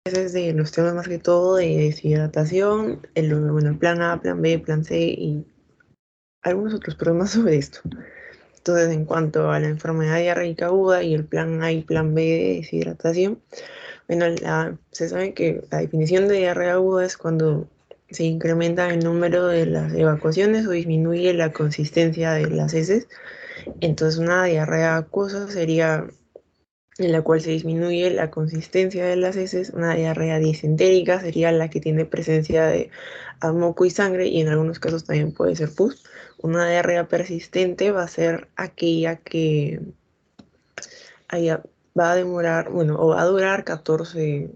es de los temas más que todo de deshidratación, bueno, el plan A, plan B, plan C y algunos otros problemas sobre esto. Entonces, en cuanto a la enfermedad diarreica aguda y el plan A y plan B de deshidratación, bueno, se sabe que la definición de diarrea aguda es cuando se incrementa el número de las evacuaciones o disminuye la consistencia de las heces. Entonces, una diarrea acuosa sería en la cual se disminuye la consistencia de las heces. Una diarrea disentérica sería la que tiene presencia de moco y sangre, y en algunos casos también puede ser pus. Una diarrea persistente va a ser aquella que va a demorar, bueno, o va a durar 14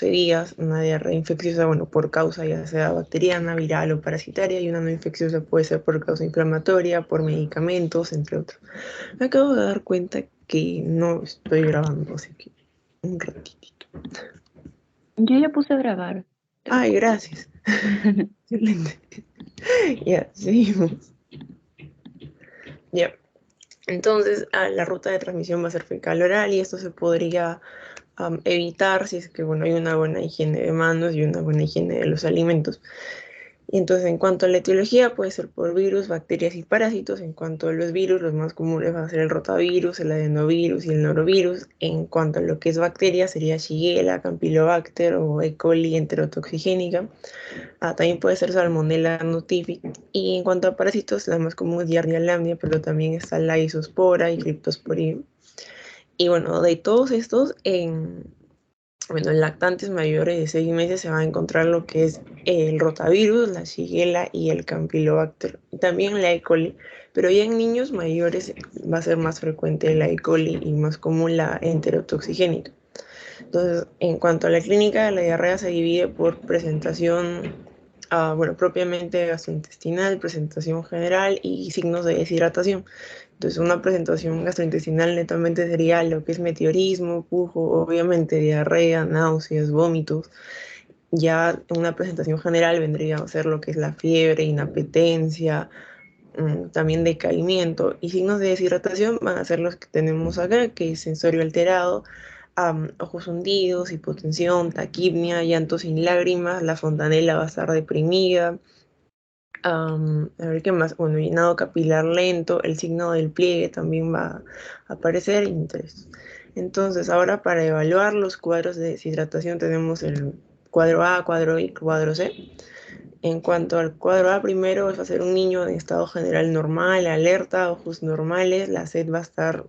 días. Una diarrea infecciosa, bueno, por causa ya sea bacteriana, viral o parasitaria, y una no infecciosa puede ser por causa inflamatoria, por medicamentos, entre otros. Me acabo de dar cuenta que no estoy grabando, así que un ratitito. Yo ya puse a grabar. Ay, gracias. Excelente. Ya, seguimos. Ya. Entonces, la ruta de transmisión va a ser fecal oral, y esto se podría evitar si es que, bueno, hay una buena higiene de manos y una buena higiene de los alimentos. Y entonces, en cuanto a la etiología, puede ser por virus, bacterias y parásitos. En cuanto a los virus, los más comunes van a ser el rotavirus, el adenovirus y el norovirus. En cuanto a lo que es bacterias, sería Shigella, Campylobacter o E. coli enterotoxigénica. También puede ser Salmonella notifi. Y en cuanto a parásitos, la más común es Giardia lamblia, pero también está la isospora y Cryptosporidium. Y bueno, de todos estos, en lactantes mayores de 6 meses se va a encontrar lo que es el rotavirus, la shigella y el campylobacter, también la E. coli, pero ya en niños mayores va a ser más frecuente la E. coli y más común la enterotoxigénica. Entonces, en cuanto a la clínica, la diarrea se divide por presentación, bueno, propiamente gastrointestinal, presentación general y signos de deshidratación. Entonces, una presentación gastrointestinal netamente sería lo que es meteorismo, pujo, obviamente diarrea, náuseas, vómitos. Ya una presentación general vendría a ser lo que es la fiebre, inapetencia, también decaimiento, y signos de deshidratación van a ser los que tenemos acá, que es sensorio alterado, ojos hundidos, hipotensión, taquipnia, llanto sin lágrimas, la fontanela va a estar deprimida. A ver qué más, bueno, llenado capilar lento, el signo del pliegue también va a aparecer, interés. Entonces, ahora para evaluar los cuadros de deshidratación tenemos el cuadro A, cuadro B, cuadro C. En cuanto al cuadro A, primero va a ser un niño en estado general normal, alerta, ojos normales, la sed va a estar,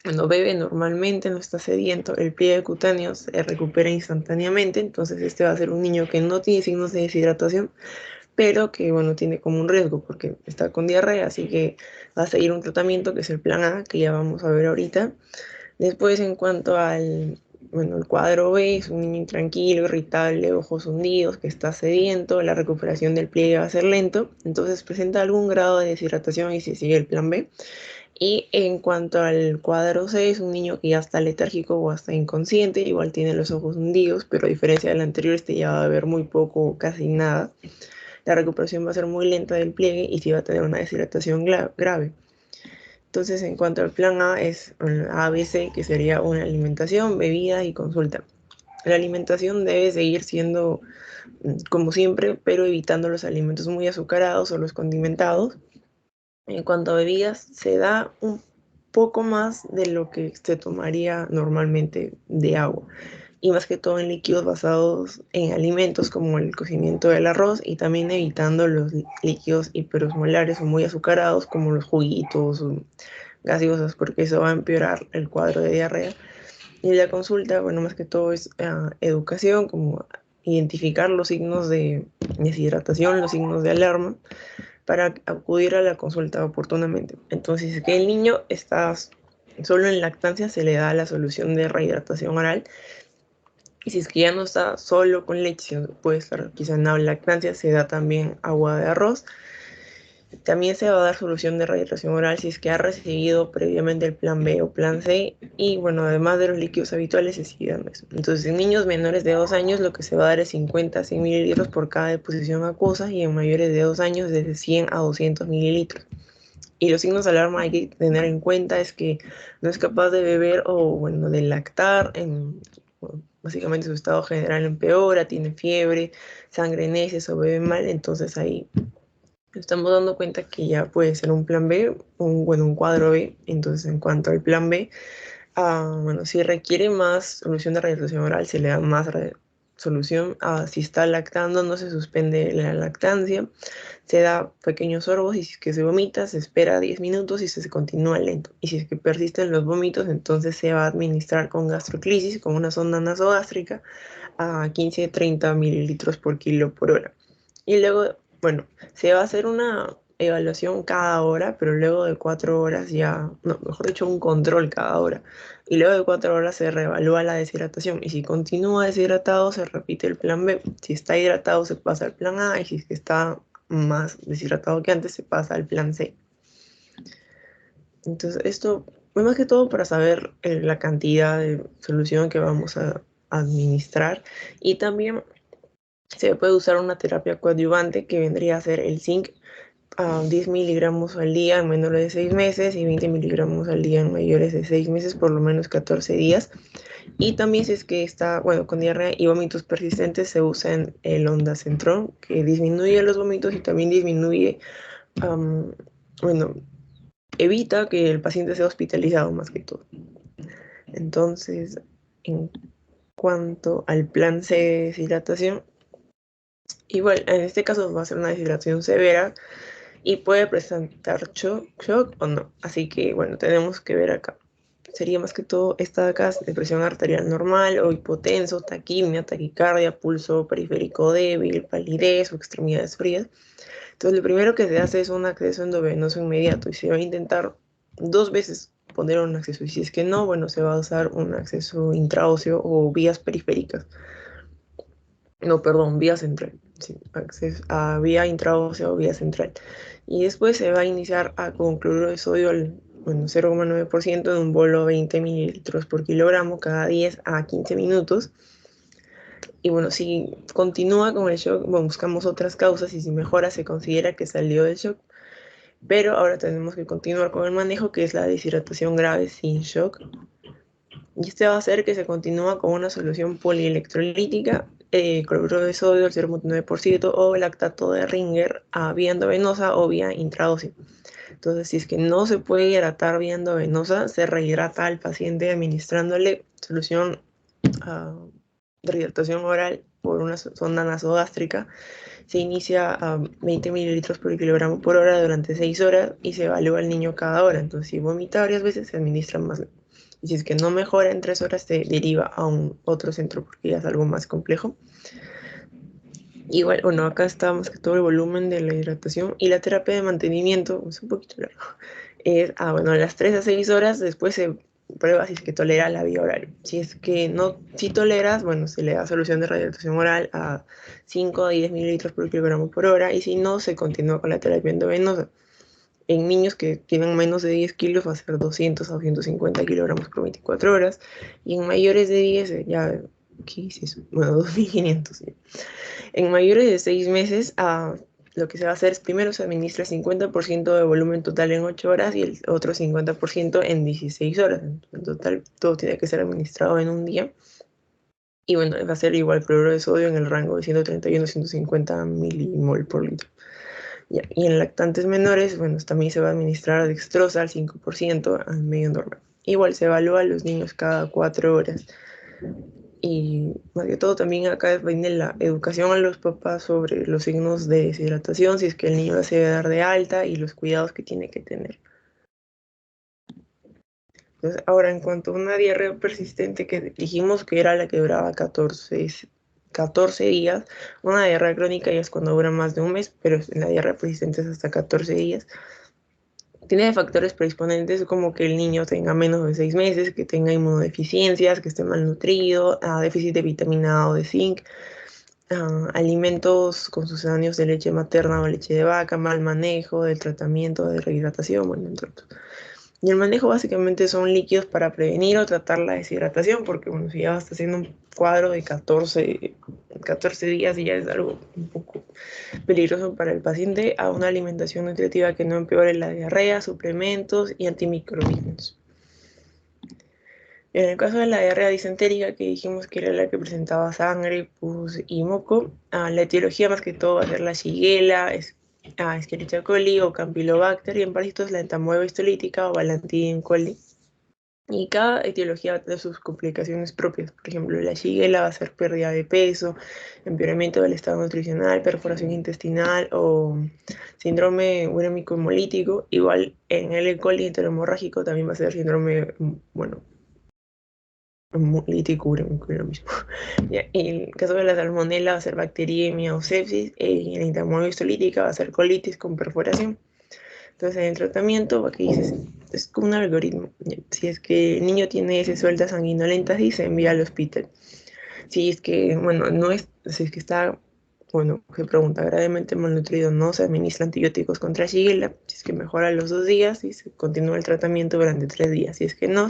cuando bebe normalmente, no está sediento, el pliegue cutáneo se recupera instantáneamente. Entonces este va a ser un niño que no tiene signos de deshidratación, pero que, bueno, tiene como un riesgo porque está con diarrea, así que va a seguir un tratamiento que es el plan A, que ya vamos a ver ahorita. Después, en cuanto al, bueno, el cuadro B, es un niño intranquilo, irritable, ojos hundidos, que está sediento, la recuperación del pliegue va a ser lento, entonces presenta algún grado de deshidratación y se sigue el plan B. Y en cuanto al cuadro C, es un niño que ya está letárgico o hasta inconsciente, igual tiene los ojos hundidos, pero a diferencia del anterior, este ya va a ver muy poco o casi nada. La recuperación va a ser muy lenta del pliegue y sí va a tener una deshidratación grave. Entonces, en cuanto al plan A, es ABC, que sería una alimentación, bebida y consulta. La alimentación debe seguir siendo como siempre, pero evitando los alimentos muy azucarados o los condimentados. En cuanto a bebidas, se da un poco más de lo que se tomaría normalmente de agua, y más que todo en líquidos basados en alimentos como el cocimiento del arroz, y también evitando los líquidos hiperosmolares o muy azucarados como los juguitos o gaseosas, porque eso va a empeorar el cuadro de diarrea. Y la consulta, bueno, más que todo es educación, como identificar los signos de deshidratación, los signos de alarma, para acudir a la consulta oportunamente. Entonces, si es que el niño está solo en lactancia, se le da la solución de rehidratación oral. Y si es que ya no está solo con leche, puede estar quizá en lactancia, se da también agua de arroz. También se va a dar solución de rehidratación oral si es que ha recibido previamente el plan B o plan C. Y bueno, además de los líquidos habituales, se sigue dando eso. Entonces, en niños menores de 2 años, lo que se va a dar es 50 a 100 mililitros por cada deposición acuosa, y en mayores de 2 años, desde 100 a 200 mililitros. Y los signos de alarma hay que tener en cuenta es que no es capaz de beber o, bueno, de lactar bueno, básicamente su estado general empeora, tiene fiebre, sangre en heces o bebe mal, entonces ahí estamos dando cuenta que ya puede ser un plan B, un cuadro B. Entonces, en cuanto al plan B, bueno, si requiere más solución de rehabilitación oral, se le da más solución. Si está lactando, no se suspende la lactancia, se da pequeños sorbos y si es que se vomita, se espera 10 minutos y se continúa lento. Y si es que persisten los vómitos, entonces se va a administrar con gastroclisis, con una sonda nasogástrica, a 15-30 mililitros por kilo por hora. Y luego, bueno, se va a hacer una evaluación cada hora, pero luego de 4 horas ya, no, mejor dicho, un control cada hora. Y luego de 4 horas se reevalúa la deshidratación. Y si continúa deshidratado, se repite el plan B. Si está hidratado, se pasa al plan A. Y si es que está más deshidratado que antes, se pasa al plan C. Entonces, esto, más que todo para saber la cantidad de solución que vamos a administrar. Y también se puede usar una terapia coadyuvante que vendría a ser el zinc a 10 miligramos al día en menores de 6 meses y 20 miligramos al día en mayores de 6 meses, por lo menos 14 días. Y también si es que está, bueno, con diarrea y vómitos persistentes, se usa en el ondansetron, que disminuye los vómitos y también disminuye, bueno, evita que el paciente sea hospitalizado más que todo. Entonces, en cuanto al plan C de deshidratación, igual, en este caso va a ser una deshidratación severa y puede presentar shock o no. Así que, bueno, tenemos que ver acá. Sería más que todo esta de acá, de presión arterial normal o hipotenso, taquimia, taquicardia, pulso periférico débil, palidez o extremidades frías. Entonces, lo primero que se hace es un acceso endovenoso inmediato y se va a intentar 2 veces poner un acceso. Y si es que no, bueno, se va a usar un acceso intraóseo o vías periféricas. No, perdón, vía central. Sí, acceso a vía intraósea o vía central. Y después se va a iniciar con cloruro de sodio al 0,9% de un bolo 20 mililitros por kilogramo cada 10 a 15 minutos. Y bueno, si continúa con el shock, bueno, buscamos otras causas y si mejora se considera que salió del shock. Pero ahora tenemos que continuar con el manejo, que es la deshidratación grave sin shock. Y este va a hacer que se continúa con una solución polielectrolítica, cloruro de sodio al 0,9% o el lactato de Ringer a vía endovenosa o vía intraósea. Entonces, si es que no se puede hidratar vía endovenosa, se rehidrata al paciente administrándole solución de rehidratación oral por una sonda nasogástrica. Se inicia a 20 mililitros por kilogramo por hora durante 6 horas y se evalúa al niño cada hora. Entonces, si vomita varias veces, se administra más. Y si es que no mejora en 3 horas, se deriva a un otro centro porque ya es algo más complejo. Igual, bueno, acá está más que todo el volumen de la hidratación y la terapia de mantenimiento, es un poquito largo, es, bueno, a las 3 a 6 horas después se prueba si es que tolera la vía oral. Si es que no, si toleras, bueno, se le da solución de rehidratación oral a 5 a 10 mililitros por kilogramo por hora y si no, se continúa con la terapia endovenosa. En niños que tienen menos de 10 kilos va a ser 200 a 250 kilogramos por 24 horas y en mayores de 10 ya, ¿qué es eso? Bueno, 2500. ¿Sí? En mayores de 6 meses, lo que se va a hacer es primero se administra el 50% de volumen total en 8 horas y el otro 50% en 16 horas. En total, todo tiene que ser administrado en un día. Y bueno, va a ser igual cloruro de sodio en el rango de 131 a 150 milimol por litro. Ya, y en lactantes menores, bueno, también se va a administrar dextrosa al 5% al medio normal. Igual se evalúa a los niños cada 4 horas. Y más que todo también acá viene la educación a los papás sobre los signos de deshidratación, si es que el niño se debe dar de alta y los cuidados que tiene que tener. Entonces, ahora en cuanto a una diarrea persistente que dijimos que era la que duraba 14 días, una diarrea crónica ya es cuando dura más de un mes, pero en la diarrea persistente es hasta 14 días. Tiene factores predisponentes como que el niño tenga menos de 6 meses, que tenga inmunodeficiencias, que esté malnutrido, déficit de vitamina A o de zinc, alimentos con sucedáneos de leche materna o leche de vaca, mal manejo del tratamiento de rehidratación, bueno, entre otros. Y el manejo básicamente son líquidos para prevenir o tratar la deshidratación, porque bueno, si ya está haciendo un cuadro de 14 días y ya es algo un poco peligroso para el paciente, a una alimentación nutritiva que no empeore la diarrea, suplementos y antimicrobianos. En el caso de la diarrea disentérica, que dijimos que era la que presentaba sangre, pus y moco, la etiología más que todo va a ser la Shigella, Escherichia coli o Campylobacter, y en parásitos la entamoeba histolítica o Balantidium coli. Y cada etiología va a tener sus complicaciones propias. Por ejemplo, la Shigella va a ser pérdida de peso, empeoramiento del estado nutricional, perforación intestinal o síndrome urémico hemolítico. Igual en el E. coli enterohemorrágico también va a ser síndrome, bueno, hemolítico urémico, lo mismo. Ya, en el caso de la salmonela va a ser bacteriemia o sepsis, y en la entamoeba histolítica va a ser colitis con perforación. Entonces, en el tratamiento, aquí dices, es como un algoritmo. Si es que el niño tiene heces sueltas sanguinolentas, y se envía al hospital. Si es que, bueno, no es, si es que está, bueno, se pregunta gravemente malnutrido, no se administra antibióticos contra Shigella. Si es que mejora los 2 días y se continúa el tratamiento durante 3 días. Si es que no,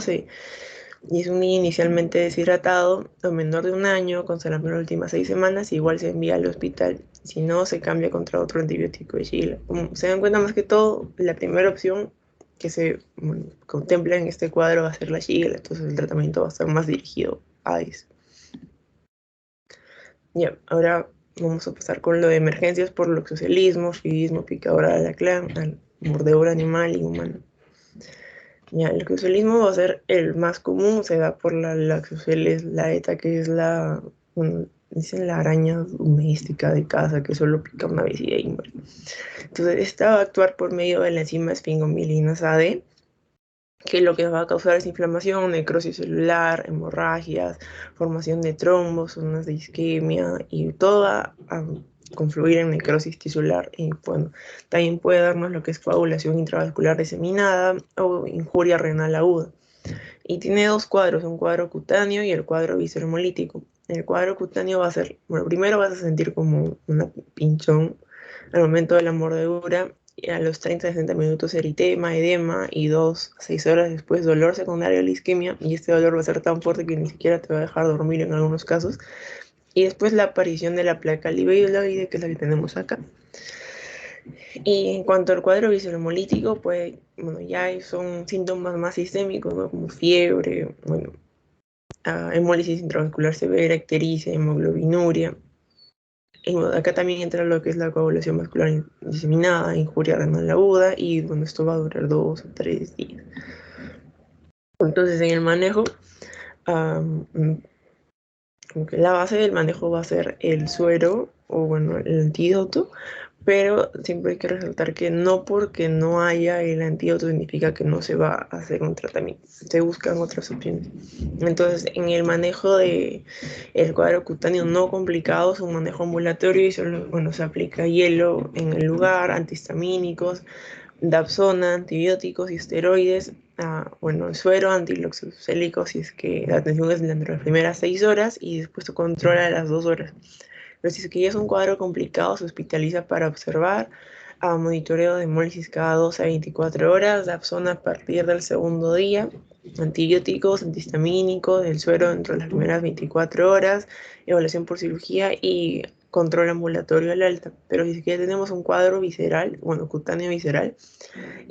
y es un niño inicialmente deshidratado o menor de 1 año, con sarampión las últimas 6 semanas, igual se envía al hospital. Si no, se cambia contra otro antibiótico de Shigella. Como se dan cuenta, más que todo, la primera opción que se contempla en este cuadro va a ser la Shigella, entonces el tratamiento va a estar más dirigido a eso. Ya, ahora vamos a pasar con lo de emergencias por loxocelismo, shigismo, picadura de alacrán, mordedura animal y humana. Ya, el loxocelismo va a ser el más común, se da por la Laxoceles laeta, que es dicen la araña doméstica de casa que solo pica una vez y ahí muere. Entonces, esta va a actuar por medio de la enzima esfingomilinasa D, que lo que va a causar es inflamación, necrosis celular, hemorragias, formación de trombos, zonas de isquemia, y todo va a confluir en necrosis tisular. Y bueno, también puede darnos lo que es coagulación intravascular diseminada o injuria renal aguda. Y tiene dos cuadros, un cuadro cutáneo y el cuadro visceromolítico. El cuadro cutáneo va a ser, bueno, primero vas a sentir como una pinchón al momento de la mordedura, y a los 30-60 minutos eritema, edema, y 2 a 6 horas después dolor secundario a la isquemia, y este dolor va a ser tan fuerte que ni siquiera te va a dejar dormir en algunos casos. Y después la aparición de la placa libeloide, que es la que tenemos acá. Y en cuanto al cuadro visceromolítico, pues bueno, ya son síntomas más sistémicos, ¿no? Como fiebre, bueno, hemólisis intravascular severa, ictericia, hemoglobinuria. Y bueno, acá también entra lo que es la coagulación vascular diseminada, injuria renal aguda, y bueno, esto va a durar 2 o 3 días. Entonces, en el manejo, como que la base del manejo va a ser el suero o bueno, el antídoto, pero siempre hay que resaltar que no porque no haya el antídoto significa que no se va a hacer un tratamiento, se buscan otras opciones. Entonces, en el manejo de el cuadro cutáneo no complicado, es un manejo ambulatorio y solo, bueno, se aplica hielo en el lugar, antihistamínicos, Dapsona, antibióticos y esteroides, bueno, suero antiloxoscélico si es que la atención es dentro de las primeras 6 horas y después se controla a las 2 horas. Pero si es que ya es un cuadro complicado, se hospitaliza para observar, monitoreo de hemólisis cada 2 a 24 horas, Dapsona a partir del segundo día, antibióticos, antihistamínicos, el suero dentro de las primeras 24 horas, evaluación por cirugía y control ambulatorio al alta. Pero si es que ya tenemos un cuadro visceral, bueno, cutáneo visceral,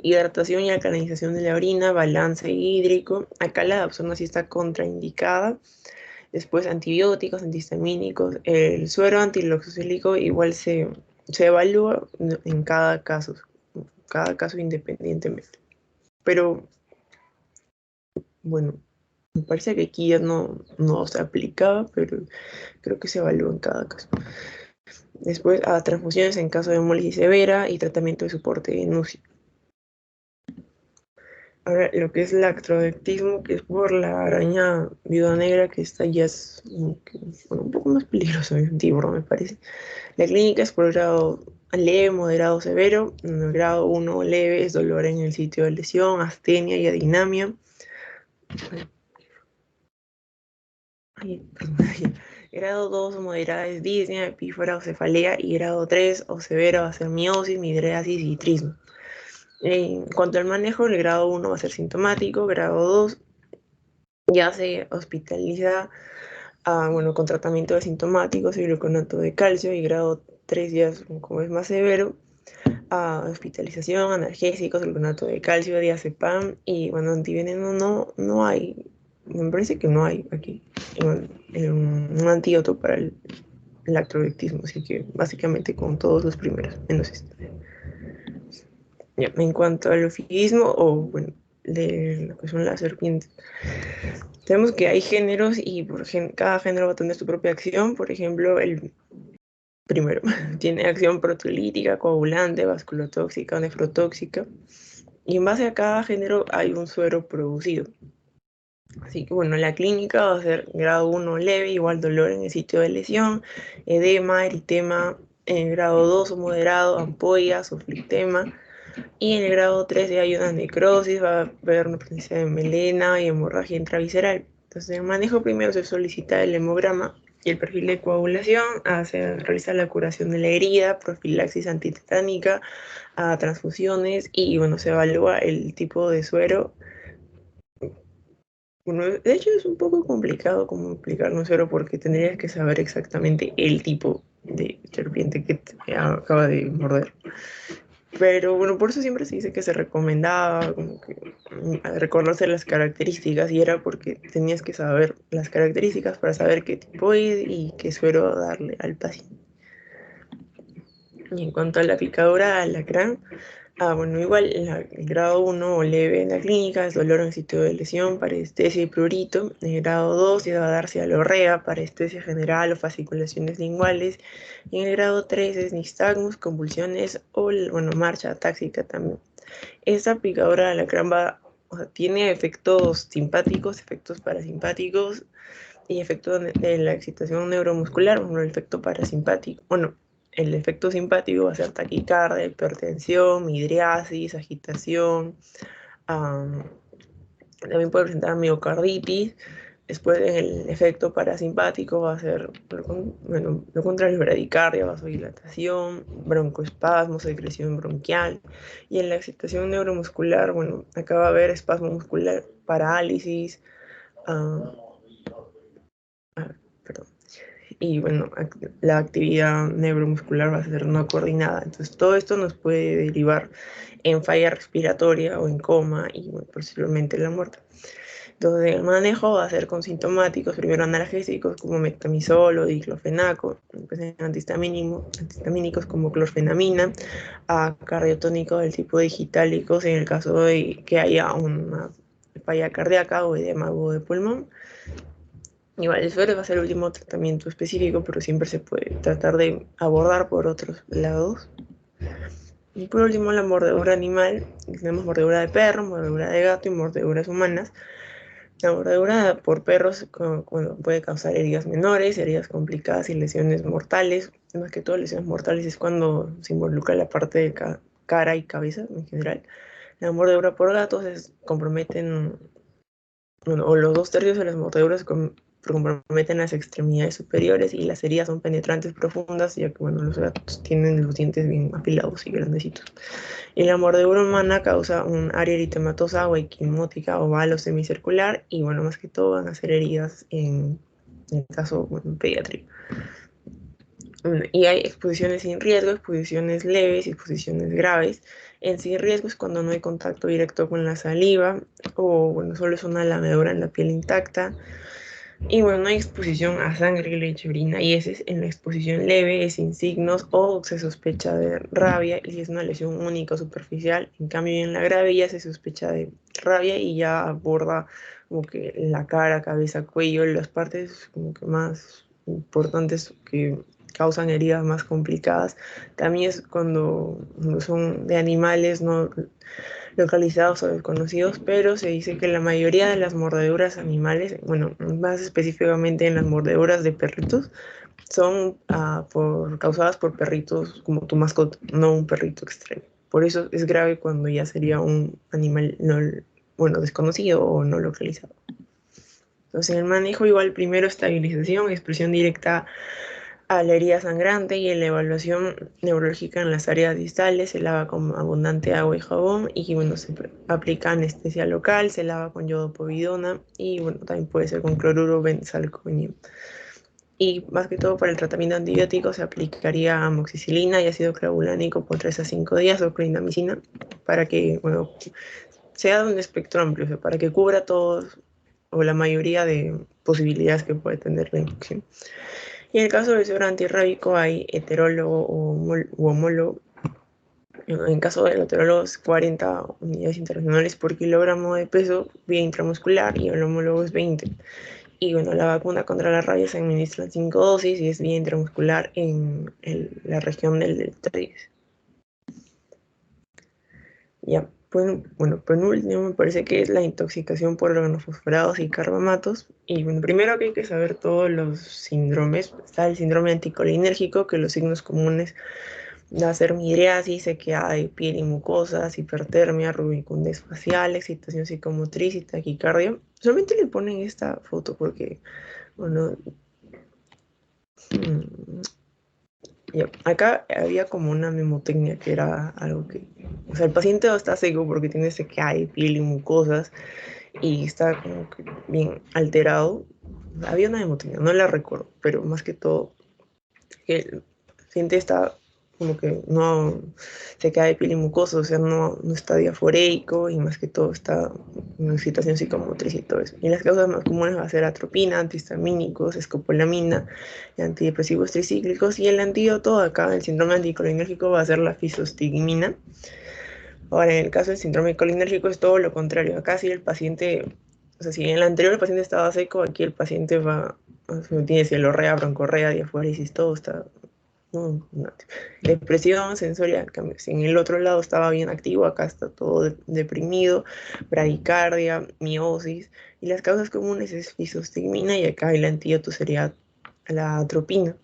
hidratación y alcalinización de la orina, balance hídrico, acá la Dapsona sí está contraindicada. Después antibióticos, antihistamínicos, el suero antiloxosílico igual se evalúa en cada caso independientemente. Pero bueno, me parece que aquí ya no se aplicaba, pero creo que se evalúa en cada caso. Después, transfusiones en caso de hemólisis severa y tratamiento de soporte de NUCI. Ahora, lo que es el actrodectismo, que es por la araña viuda negra, que esta ya es bueno, un poco más peligrosa, un tiburón me parece. La clínica es por grado leve, moderado, severo. En el grado 1 leve es dolor en el sitio de lesión, astenia y adinamia. Grado 2 moderada es disnea, epífora o cefalea, y grado 3 o severa va a ser miosis, midriasis y trismo. En cuanto al manejo, el grado 1 va a ser sintomático, grado 2 ya se hospitaliza, bueno, con tratamiento de sintomáticos y gluconato de calcio, y grado 3 ya es, como es más severo, hospitalización, analgésicos, gluconato de calcio, diazepam, y bueno, antiveneno no hay me parece que no hay aquí un antídoto para el lactobactismo, así que básicamente con todos los primeros, menos este. Ya, en cuanto al ofilismo, o bueno, de lo que son las serpientes, tenemos que hay géneros y cada género va a tener su propia acción. Por ejemplo, el primero tiene acción proteolítica, coagulante, vasculotóxica, nefrotóxica, y en base a cada género hay un suero producido. Así que bueno, la clínica va a ser grado 1 leve, igual dolor en el sitio de lesión, edema, eritema en grado 2 o moderado, ampollas o flictema. Y en el grado 3 ya hay una necrosis, va a haber una presencia de melena y hemorragia intravisceral. Entonces, en el manejo primero se solicita el hemograma y el perfil de coagulación, se realiza la curación de la herida, profilaxis antitetánica, transfusiones y bueno, se evalúa el tipo de suero. Bueno, de hecho es un poco complicado como explicar un suero porque tendrías que saber exactamente el tipo de serpiente que te acaba de morder. Pero bueno, por eso siempre se dice que se recomendaba como que reconocer las características y era porque tenías que saber las características para saber qué tipo es y qué suero darle al paciente. Y en cuanto a la picadura de alacrán, bueno, igual el grado 1 o leve en la clínica es dolor en sitio de lesión, parestesia y prurito. En el grado 2 ya va a darse alorrea, parestesia general o fasciculaciones linguales. Y en el grado 3 es nistagmus, convulsiones o, bueno, marcha táxica también. Esta picadura de alacrán tiene efectos simpáticos, efectos parasimpáticos y efectos de la excitación neuromuscular, bueno, el efecto parasimpático, bueno, el efecto simpático va a ser taquicardia, hipertensión, midriasis, agitación, también puede presentar miocarditis. Después el efecto parasimpático va a ser, bueno, lo contrario, bradicardia, vasodilatación, broncoespasmo, secreción bronquial. Y en la excitación neuromuscular, bueno, acá va a haber espasmo muscular, parálisis, perdón, y bueno, la actividad neuromuscular va a ser no coordinada. Entonces, todo esto nos puede derivar en falla respiratoria o en coma y bueno, posiblemente la muerte. Entonces, el manejo va a ser con sintomáticos, primero analgésicos como mectamizol o diclofenaco, pues antihistamínicos como clorfenamina, cardiotónicos del tipo digitálicos en el caso de que haya una falla cardíaca o edema agudo de pulmón. Igual, el suero va a ser el último tratamiento específico, pero siempre se puede tratar de abordar por otros lados. Y por último, la mordedura animal. Tenemos mordedura de perro, mordedura de gato y mordeduras humanas. La mordedura por perros puede causar heridas menores, heridas complicadas y lesiones mortales. Más que todo, lesiones mortales es cuando se involucra la parte de cara y cabeza en general. La mordedura por gatos comprometen, bueno, o los 2/3 de las mordeduras comprometen las extremidades superiores y las heridas son penetrantes profundas, ya que bueno, los gatos tienen los dientes bien afilados y grandecitos. Y la mordedura humana causa un área eritematosa o equimótica oval o semicircular y bueno, más que todo van a ser heridas en el caso pediátrico. Y hay exposiciones sin riesgo, exposiciones leves y exposiciones graves. En sin riesgo es cuando no hay contacto directo con la saliva o bueno, solo es una lamedura en la piel intacta. Y bueno, no hay exposición a sangre, leche, orina y heces. En la exposición leve es sin signos o se sospecha de rabia y si es una lesión única o superficial. En cambio, en la grave ya se sospecha de rabia y ya aborda como que la cara, cabeza, cuello, las partes como que más importantes que causan heridas más complicadas. También es cuando son de animales no localizados o desconocidos, pero se dice que la mayoría de las mordeduras animales, bueno, más específicamente en las mordeduras de perritos, son causadas por perritos como tu mascota, no un perrito extraño. Por eso es grave cuando ya sería un animal no, bueno, desconocido o no localizado. Entonces, en el manejo igual primero estabilización, expresión directa a la herida sangrante y en la evaluación neurológica en las áreas distales se lava con abundante agua y jabón y bueno, se aplica anestesia local, se lava con yodopovidona y bueno, también puede ser con cloruro benzalconio. Y más que todo para el tratamiento antibiótico se aplicaría amoxicilina y ácido clavulánico por 3 a 5 días o clindamicina para que, bueno, sea de un espectro amplio, o sea, para que cubra todos o la mayoría de posibilidades que puede tener la infección. Y en el caso del suero antirrábico hay heterólogo u homólogo. En caso del heterólogo es 40 unidades internacionales por kilogramo de peso vía intramuscular y el homólogo es 20. Y bueno, la vacuna contra la rabia se administra en 5 dosis y es vía intramuscular en la región del delta 10. Ya, bueno, penúltimo me parece que es la intoxicación por organofosforados y carbamatos. Y bueno, primero que hay que saber todos los síndromes. Está el síndrome anticolinérgico, que los signos comunes va a ser midriasis, sequedad de piel y mucosas, hipertermia, rubicundez facial, excitación psicomotriz y taquicardia. Solamente le ponen esta foto porque, bueno, acá había como una memotecnia que era algo que, o sea, el paciente está seco porque tiene sequedad de piel y mucosas y está como que bien alterado. Había una memotecnia, no la recuerdo, pero más que todo, el paciente está como que no se cae de piel y mucosa, o sea, no está diaforeico y más que todo está en excitación psicomotriz y todo eso. Y las causas más comunes va a ser atropina, antihistamínicos, escopolamina, antidepresivos tricíclicos y el antídoto acá, el síndrome anticolinérgico va a ser la fisostigmina. Ahora, en el caso del síndrome colinérgico es todo lo contrario. Acá si el paciente, o sea, si en el anterior el paciente estaba seco, aquí el paciente va, o sea, tiene cialorrea, broncorrea, diaforesis, todo está no. Depresión sensorial, si en el otro lado estaba bien activo, acá está todo deprimido, bradicardia, miosis, y las causas comunes es fisostigmina y acá el antídoto sería la atropina.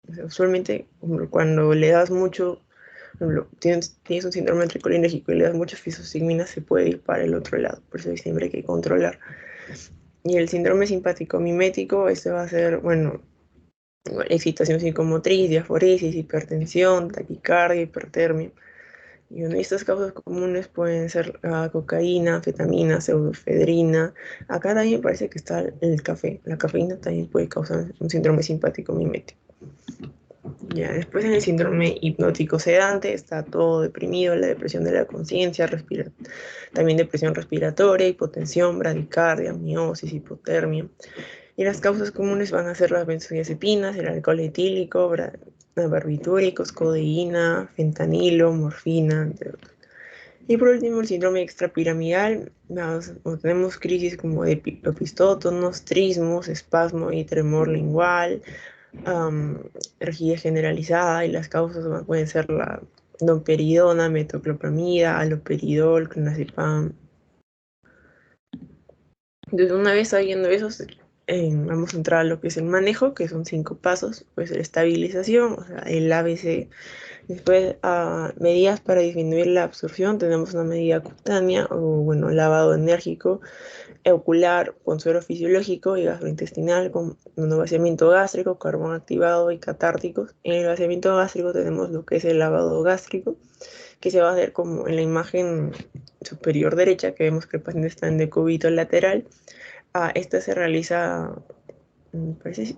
O sea, usualmente cuando le das mucho, tienes un síndrome tricolinérgico y le das muchas fisostigminas, se puede ir para el otro lado, por eso siempre hay que controlar. Y el síndrome simpático mimético, este va a ser, bueno, excitación psicomotriz, diaforesis, hipertensión, taquicardia, hipertermia. Y bueno, estas causas comunes pueden ser cocaína, anfetamina, pseudoefedrina. Acá también parece que está el café. La cafeína también puede causar un síndrome simpático mimético. Ya, después en el síndrome hipnótico sedante está todo deprimido, la depresión de la conciencia, también depresión respiratoria, hipotensión, bradicardia, miosis, hipotermia. Y las causas comunes van a ser las benzodiazepinas, el alcohol etílico, barbitúricos, codeína, fentanilo, morfina, entre otros. Y por último, el síndrome extrapiramidal, tenemos crisis como de opistótonos, trismos, espasmo y tremor lingual, rigidez generalizada, y las causas pueden ser la domperidona, metoclopramida, aloperidol, clonazepam. Entonces, una vez sabiendo eso, vamos a entrar a lo que es el manejo, que son 5 pasos, pues la estabilización, o sea, el ABC. Después, medidas para disminuir la absorción, tenemos una medida cutánea, o bueno, lavado enérgico, ocular con suero fisiológico y gastrointestinal con un vaciamiento gástrico, carbón activado y catárticos. En el vaciamiento gástrico tenemos lo que es el lavado gástrico, que se va a hacer como en la imagen superior derecha, que vemos que el paciente está en decúbito lateral. Esta se realiza, parece,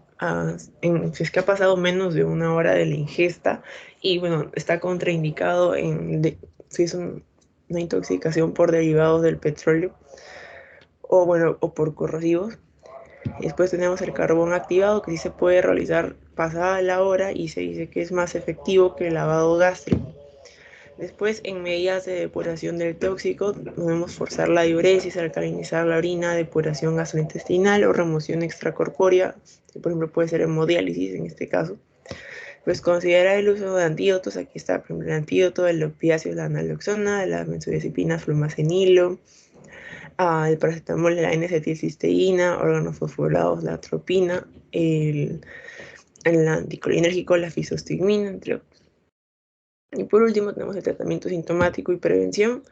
si es que ha pasado menos de 1 hora de la ingesta y bueno, está contraindicado si es una intoxicación por derivados del petróleo o bueno, o por corrosivos. Después tenemos el carbón activado que sí se puede realizar pasada la hora y se dice que es más efectivo que el lavado gástrico. Después, en medidas de depuración del tóxico, podemos forzar la diuresis, alcalinizar la orina, depuración gastrointestinal o remoción extracorpórea, que por ejemplo puede ser hemodiálisis en este caso. Pues considerar el uso de antídotos, aquí está por ejemplo, el antídoto del opiáceo, la naloxona, de la benzodiazepina, flumacenilo, el paracetamol, la N-acetilcisteína, órganos fosforados, la atropina, el anticolinérgico, la fisostigmina, entre otros. Y por último tenemos el tratamiento sintomático y prevención.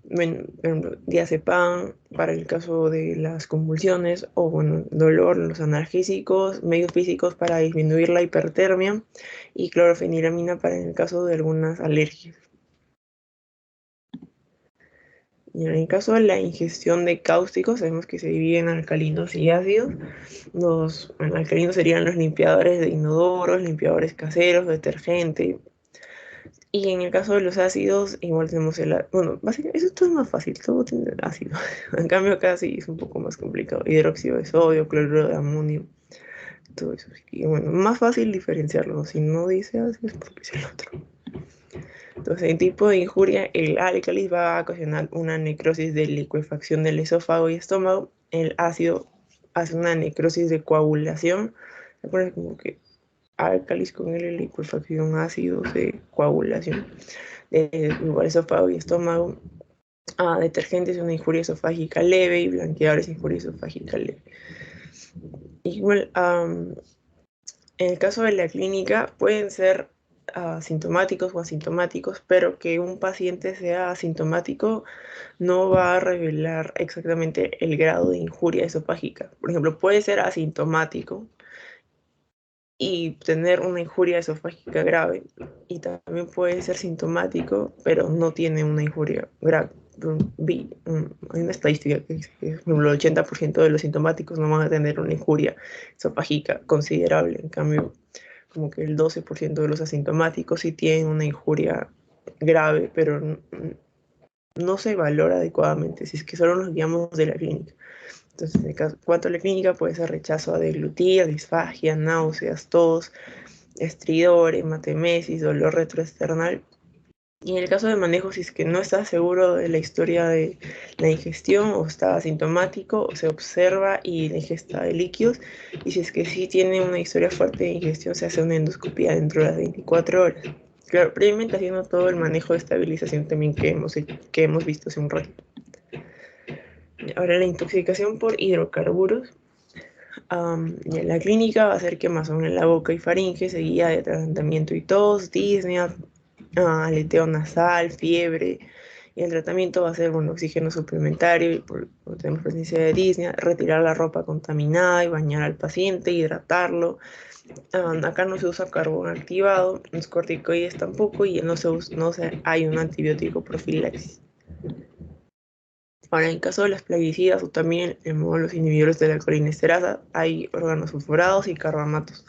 Bueno, por ejemplo, diazepam para el caso de las convulsiones o bueno, dolor, los analgésicos, medios físicos para disminuir la hipertermia y clorofeniramina para el caso de algunas alergias. Y en el caso de la ingestión de cáusticos, sabemos que se dividen en alcalinos y ácidos. Los alcalinos serían los limpiadores de inodoros, limpiadores caseros, detergente. Y en el caso de los ácidos, igual tenemos bueno, básicamente eso todo es más fácil, todo tiene ácido. En cambio acá sí es un poco más complicado. Hidróxido de sodio, cloruro de amonio, todo eso. Y bueno, más fácil diferenciarlo. Si no dice ácido es porque es el otro. Entonces, en tipo de injuria, el álcalis va a ocasionar una necrosis de licuefacción del esófago y estómago. El ácido hace una necrosis de coagulación. ¿Se acuerdan? Como que álcalis con el licuefacción, ácidos de coagulación. Igual esófago y estómago. Detergentes, una injuria esofágica leve, y blanqueadores, injuria esofágica leve. Igual, en el caso de la clínica, pueden ser asintomáticos o asintomáticos, pero que un paciente sea asintomático no va a revelar exactamente el grado de injuria esofágica. Por ejemplo, puede ser asintomático y tener una injuria esofágica grave, y también puede ser sintomático, pero no tiene una injuria grave. Hay una estadística que dice que el 80% de los sintomáticos no van a tener una injuria esofágica considerable. En cambio, como que el 12% de los asintomáticos sí tienen una injuria grave, pero no se valora adecuadamente, si es que solo nos guiamos de la clínica. Entonces, en cuanto a la clínica, puede ser rechazo a deglutir, disfagia, náuseas, tos, estridor, hematemesis, dolor retroesternal. Y en el caso de manejo, si es que no está seguro de la historia de la ingestión o está asintomático, se observa y la ingesta de líquidos. Y si es que sí tiene una historia fuerte de ingestión, se hace una endoscopia dentro de las 24 horas. Claro, previamente haciendo todo el manejo de estabilización también que hemos visto hace un rato. Ahora, la intoxicación por hidrocarburos. La clínica va a ser quemazón en la boca y faringe, seguida de tratamiento y tos, disnea, aleteo nasal, fiebre. Y el tratamiento va a ser un oxígeno suplementario, y por tenemos presencia de disnea, retirar la ropa contaminada y bañar al paciente, hidratarlo. Acá no se usa carbón activado, los corticoides tampoco, y hay un antibiótico profilaxis. Ahora, en caso de las plaguicidas o también en los inhibidores de la colinesterasa, hay órganos fosforados y carbamatos.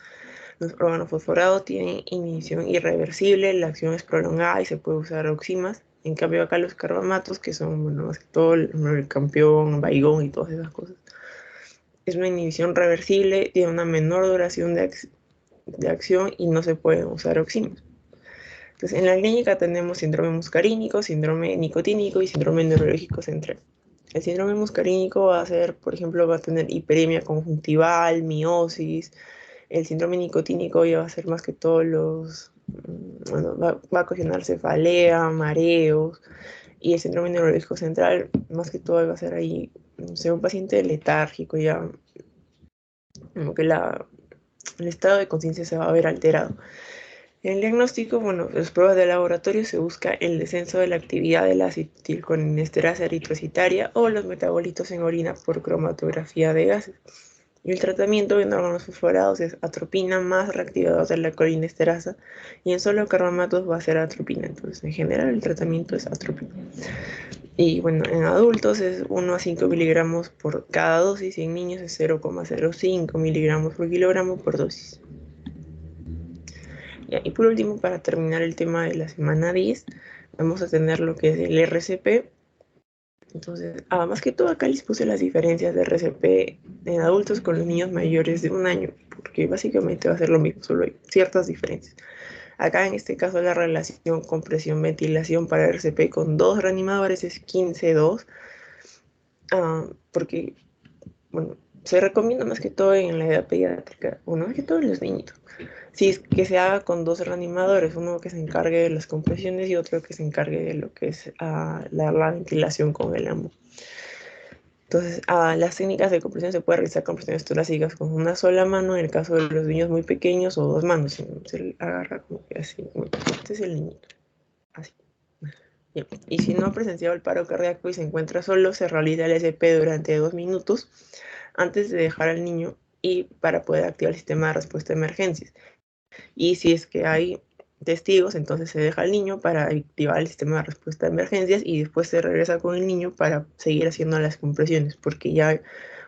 Los órganos fosforados tienen inhibición irreversible, la acción es prolongada y se puede usar oximas. En cambio, acá los carbamatos, que son, bueno, más que todo el campeón, baigón y todas esas cosas, es una inhibición reversible, tiene una menor duración de acción y no se pueden usar oximas. Entonces, en la clínica tenemos síndrome muscarínico, síndrome nicotínico y síndrome neurológico central. El síndrome muscarínico va a ser, por ejemplo, va a tener hiperemia conjuntival, miosis. El síndrome nicotínico ya va a ser más que todos bueno, va a ocasionar cefalea, mareos. Y el síndrome neurológico central, más que todo va a ser ahí, no sé, un paciente letárgico ya, como que el estado de conciencia se va a ver alterado. En el diagnóstico, bueno, las pruebas de laboratorio se busca el descenso de la actividad de la acetilcolinesterasa eritrocitaria o los metabolitos en orina por cromatografía de gases. Y el tratamiento en órganos fosforados es atropina más reactivador de la colinesterasa, y en solo carbamatos va a ser atropina. Entonces, en general, el tratamiento es atropina. Y bueno, en adultos es 1 a 5 miligramos por cada dosis, y en niños es 0,05 miligramos por kilogramo por dosis. Y por último, para terminar el tema de la semana 10, vamos a tener lo que es el RCP. Entonces, más que todo acá les puse las diferencias de RCP en adultos con los niños mayores de 1 año, porque básicamente va a ser lo mismo, solo hay ciertas diferencias. Acá en este caso la relación compresión-ventilación para RCP con 2 reanimadores es 15:2, porque, bueno, se recomienda más que todo en la edad pediátrica, más que todo en los niñitos. Sí, es que se haga con 2 reanimadores, uno que se encargue de las compresiones y otro que se encargue de lo que es la ventilación con el ambo. Entonces, las técnicas de compresión se puede realizar compresiones torácicas con una sola mano, en el caso de los niños muy pequeños, o 2 manos. Se agarra como que así. Este es el niñito. Así. Bien. Y si no ha presenciado el paro cardíaco y se encuentra solo, se realiza el SP durante 2 minutos antes de dejar al niño, y para poder activar el sistema de respuesta a emergencias. Y si es que hay testigos, entonces se deja al niño para activar el sistema de respuesta a emergencias, y después se regresa con el niño para seguir haciendo las compresiones, porque ya,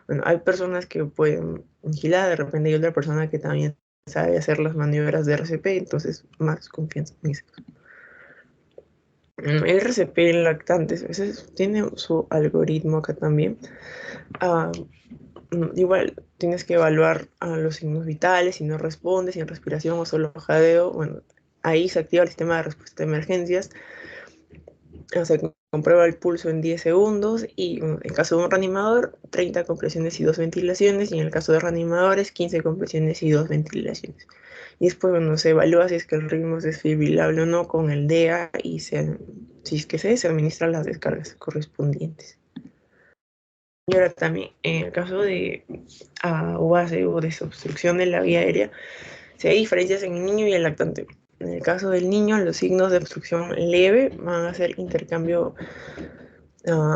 bueno, hay personas que pueden vigilar, de repente hay otra persona que también sabe hacer las maniobras de RCP, entonces más confianza en eso. El RCP en lactantes, tiene su algoritmo acá también. Ah, igual tienes que evaluar los signos vitales, si no responde, si en respiración o solo jadeo. Bueno, ahí se activa el sistema de respuesta de emergencias. Se comprueba el pulso en 10 segundos y bueno, en caso de un reanimador, 30 compresiones y 2 ventilaciones, y en el caso de reanimadores, 15 compresiones y 2 ventilaciones. Y después, bueno, se evalúa si es que el ritmo es desfibrilable o no con el DEA y si es que se administran las descargas correspondientes. Y ahora también, en el caso de UASE o desobstrucción de la vía aérea, si hay diferencias en el niño y el lactante. En el caso del niño, los signos de obstrucción leve van a ser intercambio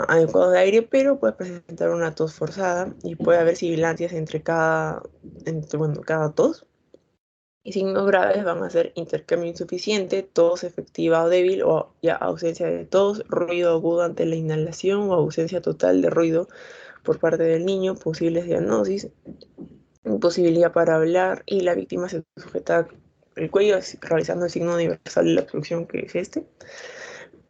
adecuado de aire, pero puede presentar una tos forzada y puede haber sibilancias cada tos. Y signos graves van a ser intercambio insuficiente, tos efectiva o débil, o ya ausencia de tos, ruido agudo ante la inhalación o ausencia total de ruido por parte del niño, posibles diagnosis, imposibilidad para hablar, y la víctima se sujeta el cuello realizando el signo universal de la obstrucción, que es este.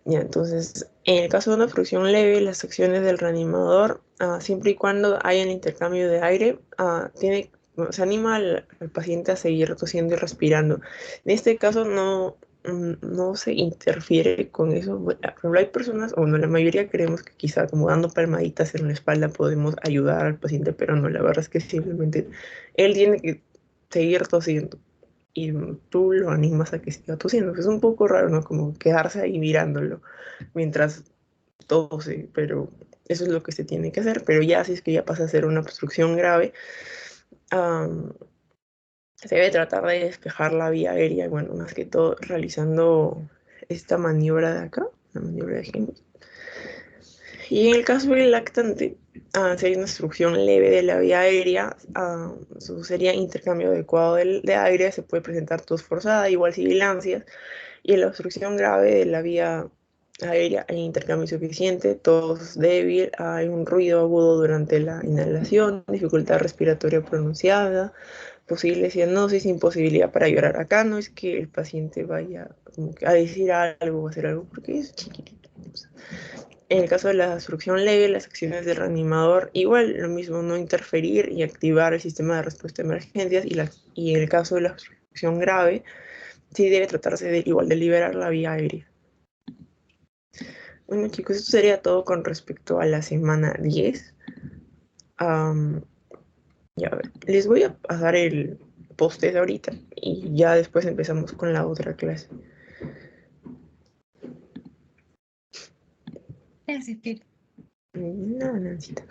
Ya, entonces, en el caso de una obstrucción leve, las acciones del reanimador, siempre y cuando haya el intercambio de aire, se anima al paciente a seguir tosiendo y respirando. En este caso no se interfiere con eso. Bueno, pero hay personas, o no, la mayoría creemos que quizá como dando palmaditas en la espalda podemos ayudar al paciente, pero no, la verdad es que simplemente él tiene que seguir tosiendo y tú lo animas a que siga tosiendo. Es un poco raro, ¿no? Como quedarse ahí mirándolo mientras tose, pero eso es lo que se tiene que hacer. Pero ya si es que ya pasa a ser una obstrucción grave, um, se debe tratar de despejar la vía aérea, bueno, más que todo realizando esta maniobra de acá, la maniobra de Heimlich. Y en el caso del lactante, si hay una obstrucción leve de la vía aérea, sería intercambio adecuado de aire, se puede presentar tos forzada, igual sibilancias, y en la obstrucción grave de la vía aérea hay intercambio insuficiente, tos débil, hay un ruido agudo durante la inhalación, dificultad respiratoria pronunciada, posible cianosis, imposibilidad para llorar. Acá no es que el paciente vaya como que a decir algo o hacer algo, porque es chiquitito. En el caso de la obstrucción leve, las acciones del reanimador, igual lo mismo, no interferir y activar el sistema de respuesta a emergencias. Y en el caso de la obstrucción grave, sí debe tratarse igual de liberar la vía aérea. Bueno, chicos, esto sería todo con respecto a la semana 10. Ya, a ver, les voy a pasar el post de ahorita y ya después empezamos con la otra clase. Gracias, Pili. Nada, Nancita.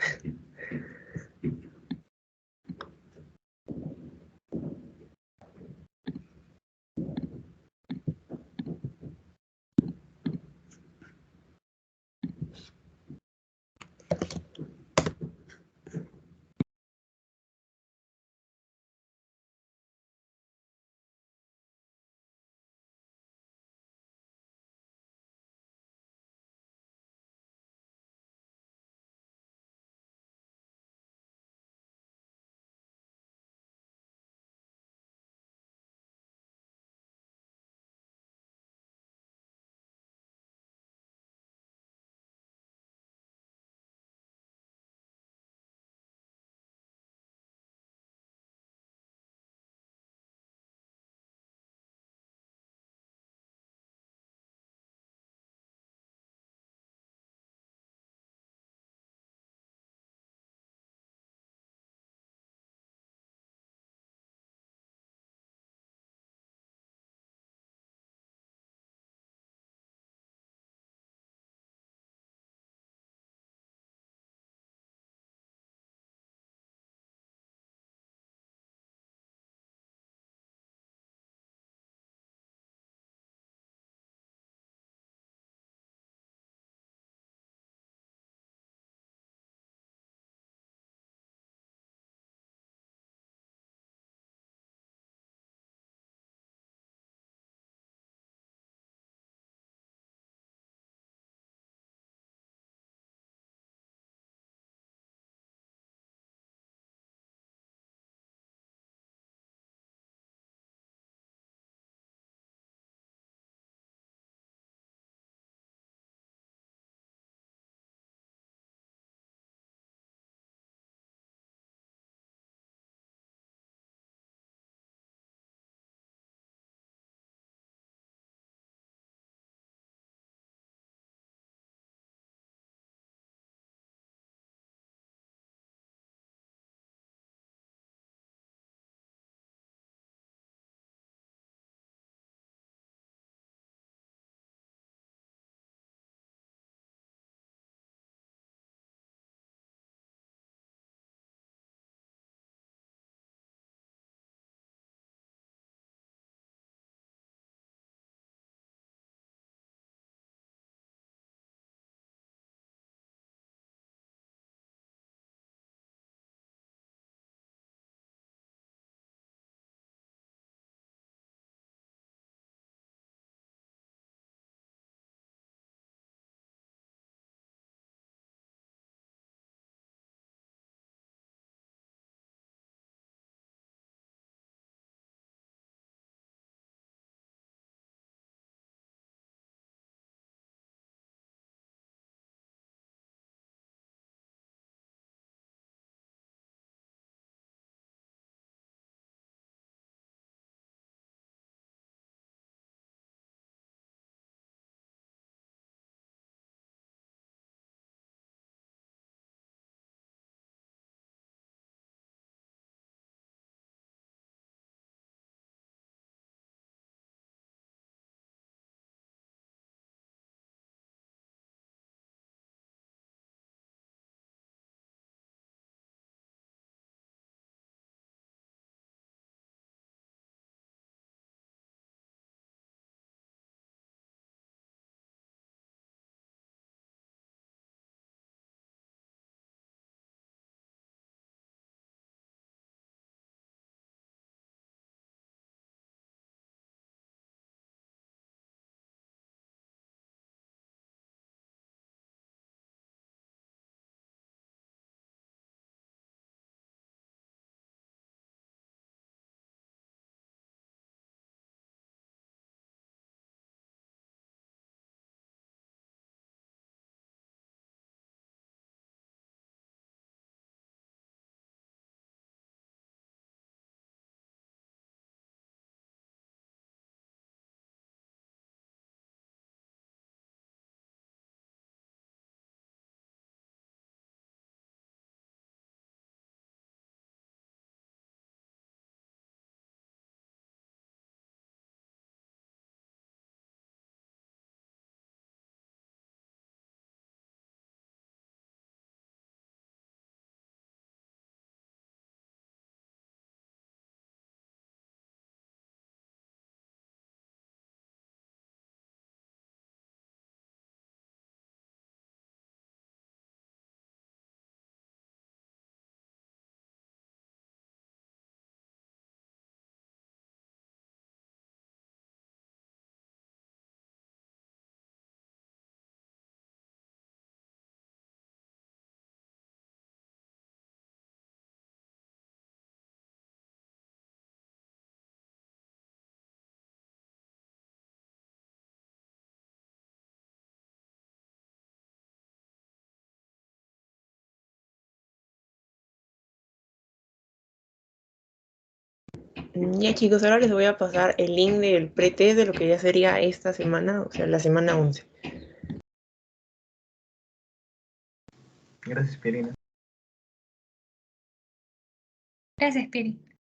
Ya chicos, ahora les voy a pasar el link del pretest de lo que ya sería esta semana, o sea, la semana 11. Gracias, Pierina. Gracias, Piri.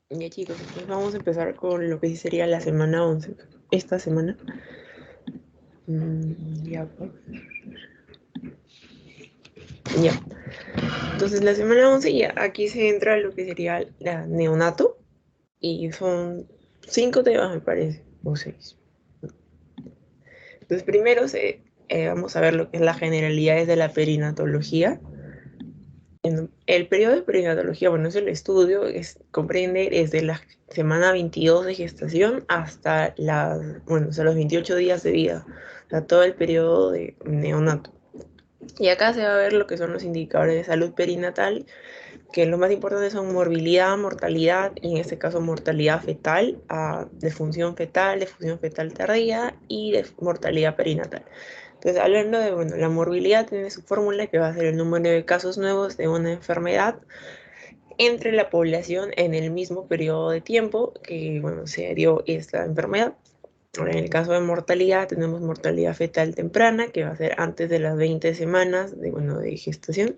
Ya chicos, entonces vamos a empezar con lo que sí sería la semana 11. Esta semana. Ya, pues. Ya. Entonces la semana 11 ya aquí se entra lo que sería la neonato. Y son 5 temas, me parece, o 6. Entonces primero vamos a ver lo que es las generalidades de la perinatología. El periodo de perinatología, bueno, es el estudio, comprende desde la semana 22 de gestación hasta, hasta los 28 días de vida, o sea, todo el periodo de neonato. Y acá se va a ver lo que son los indicadores de salud perinatal, que lo más importante son morbilidad, mortalidad, y en este caso mortalidad fetal, defunción fetal tardía y de mortalidad perinatal. Entonces, hablando de, bueno, la morbilidad tiene su fórmula que va a ser el número de casos nuevos de una enfermedad entre la población en el mismo periodo de tiempo que, bueno, se dio esta enfermedad. Ahora, en el caso de mortalidad, tenemos mortalidad fetal temprana, que va a ser antes de las 20 semanas de gestación.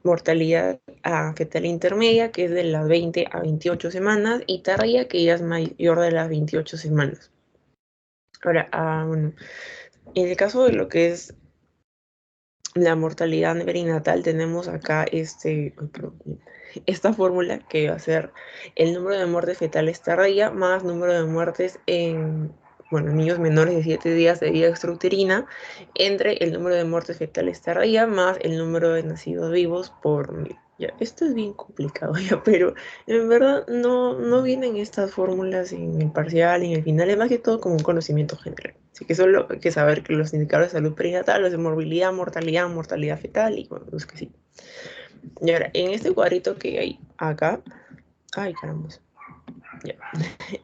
Mortalidad fetal intermedia, que es de las 20 a 28 semanas. Y tardía, que ya es mayor de las 28 semanas. Ahora, bueno, en el caso de lo que es la mortalidad perinatal, tenemos acá esta fórmula que va a ser el número de muertes fetales tardía más número de muertes en niños menores de 7 días de vida extrauterina entre el número de muertes fetales tardía más el número de nacidos vivos por mil. Ya, esto es bien complicado ya, pero en verdad no vienen estas fórmulas en el parcial, en el final, es más que todo como un conocimiento general. Así que solo hay que saber que los indicadores de salud perinatal, los de morbilidad, mortalidad fetal y bueno, los que sí. Y ahora, en este cuadrito que hay acá, ay caramba, ya.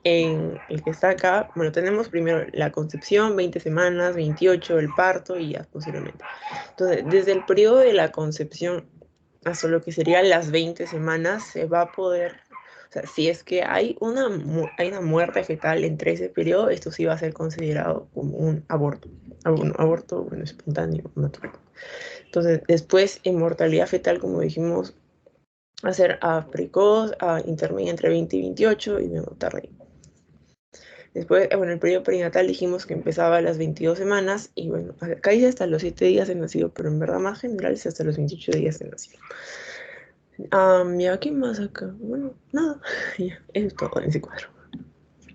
En el que está acá, bueno, tenemos primero la concepción, 20 semanas, 28, el parto y ya posiblemente. Entonces, desde el periodo de la concepción hasta lo que serían las 20 semanas, se va a poder, o sea, si es que hay una muerte fetal entre ese periodo, esto sí va a ser considerado como un aborto. Un aborto, bueno, espontáneo, natural. Entonces, después, en mortalidad fetal, como dijimos, va a ser precoz, intermedia entre 20 y 28 y luego tardía. Después, bueno, el periodo perinatal dijimos que empezaba a las 22 semanas y bueno, acá dice hasta los 7 días de nacido, pero en verdad más general es hasta los 28 días de nacido. Ya, ¿qué más acá? Bueno, nada, ya, eso es todo en ese cuadro.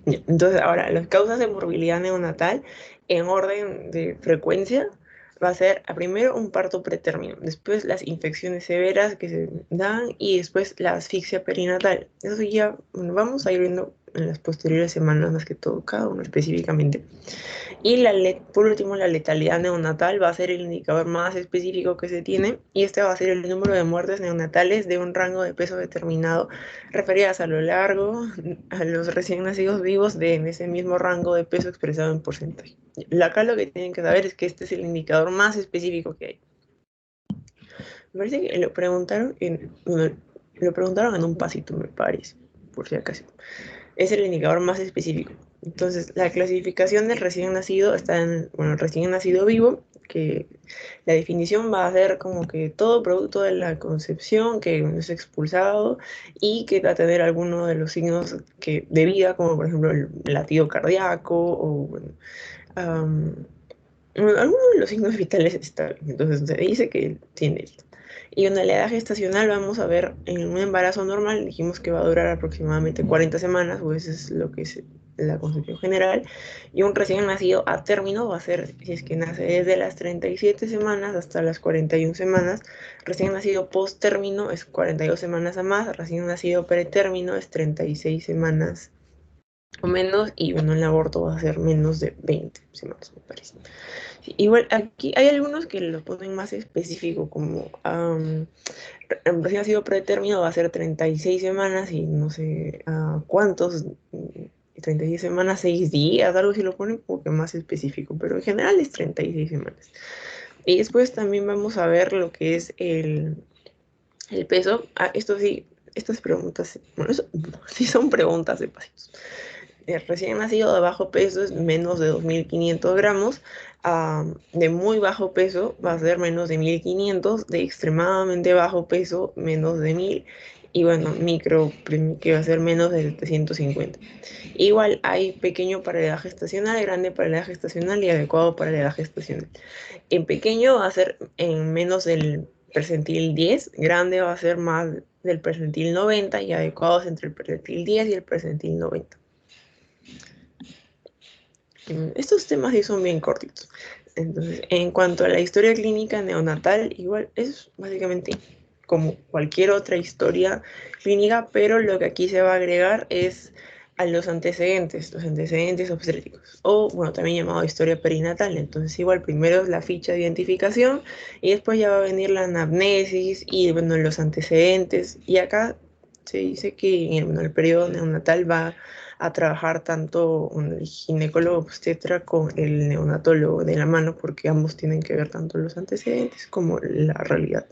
Ya, entonces, ahora, las causas de morbilidad neonatal en orden de frecuencia va a ser primero un parto pretérmino, después las infecciones severas que se dan y después la asfixia perinatal. Eso ya vamos a ir viendo en las posteriores semanas más que todo, cada uno específicamente. Y por último, la letalidad neonatal va a ser el indicador más específico que se tiene y este va a ser el número de muertes neonatales de un rango de peso determinado referidas a lo largo a los recién nacidos vivos de en ese mismo rango de peso expresado en porcentaje. Acá lo que tienen que saber es que este es el indicador más específico que hay. Me parece que lo preguntaron en un pasito, me parece, por si acaso. Es el indicador más específico. Entonces, la clasificación del recién nacido está en, bueno, el recién nacido vivo, que la definición va a ser como que todo producto de la concepción que es expulsado y que va a tener alguno de los signos de vida, como por ejemplo el latido cardíaco o algunos de los signos vitales está bien. Entonces, se dice que tiene esto. Y en la edad gestacional vamos a ver, en un embarazo normal, dijimos que va a durar aproximadamente 40 semanas, pues es lo que es la concepción general, y un recién nacido a término va a ser, si es que nace desde las 37 semanas hasta las 41 semanas, recién nacido post término es 42 semanas a más, recién nacido pretérmino es 36 semanas o menos, y bueno, el aborto va a ser menos de 20 semanas, me parece. Sí, igual aquí hay algunos que lo ponen más específico, como recién nacido pretérmino va a ser 36 semanas y no sé cuántos, 36 semanas, 6 días, algo si lo ponen porque más específico, pero en general es 36 semanas. Y después también vamos a ver lo que es el peso. Esto sí, estas preguntas, bueno, eso, sí son preguntas de pasitos. Recién nacido de bajo peso es menos de 2.500 gramos, de muy bajo peso va a ser menos de 1.500, de extremadamente bajo peso menos de 1.000 y bueno, micro que va a ser menos de 750. Igual hay pequeño para la edad gestacional, grande para la edad gestacional y adecuado para la edad gestacional. En pequeño va a ser en menos del percentil 10, grande va a ser más del percentil 90 y adecuados entre el percentil 10 y el percentil 90. Estos temas sí son bien cortitos. Entonces, en cuanto a la historia clínica neonatal, igual es básicamente como cualquier otra historia clínica, pero lo que aquí se va a agregar es a los antecedentes obstétricos, o bueno, también llamado historia perinatal. Entonces, igual primero es la ficha de identificación y después ya va a venir la anamnesis y bueno, los antecedentes. Y acá se dice que en el periodo neonatal va a trabajar tanto el ginecólogo obstetra con el neonatólogo de la mano, porque ambos tienen que ver tanto los antecedentes como la realidad.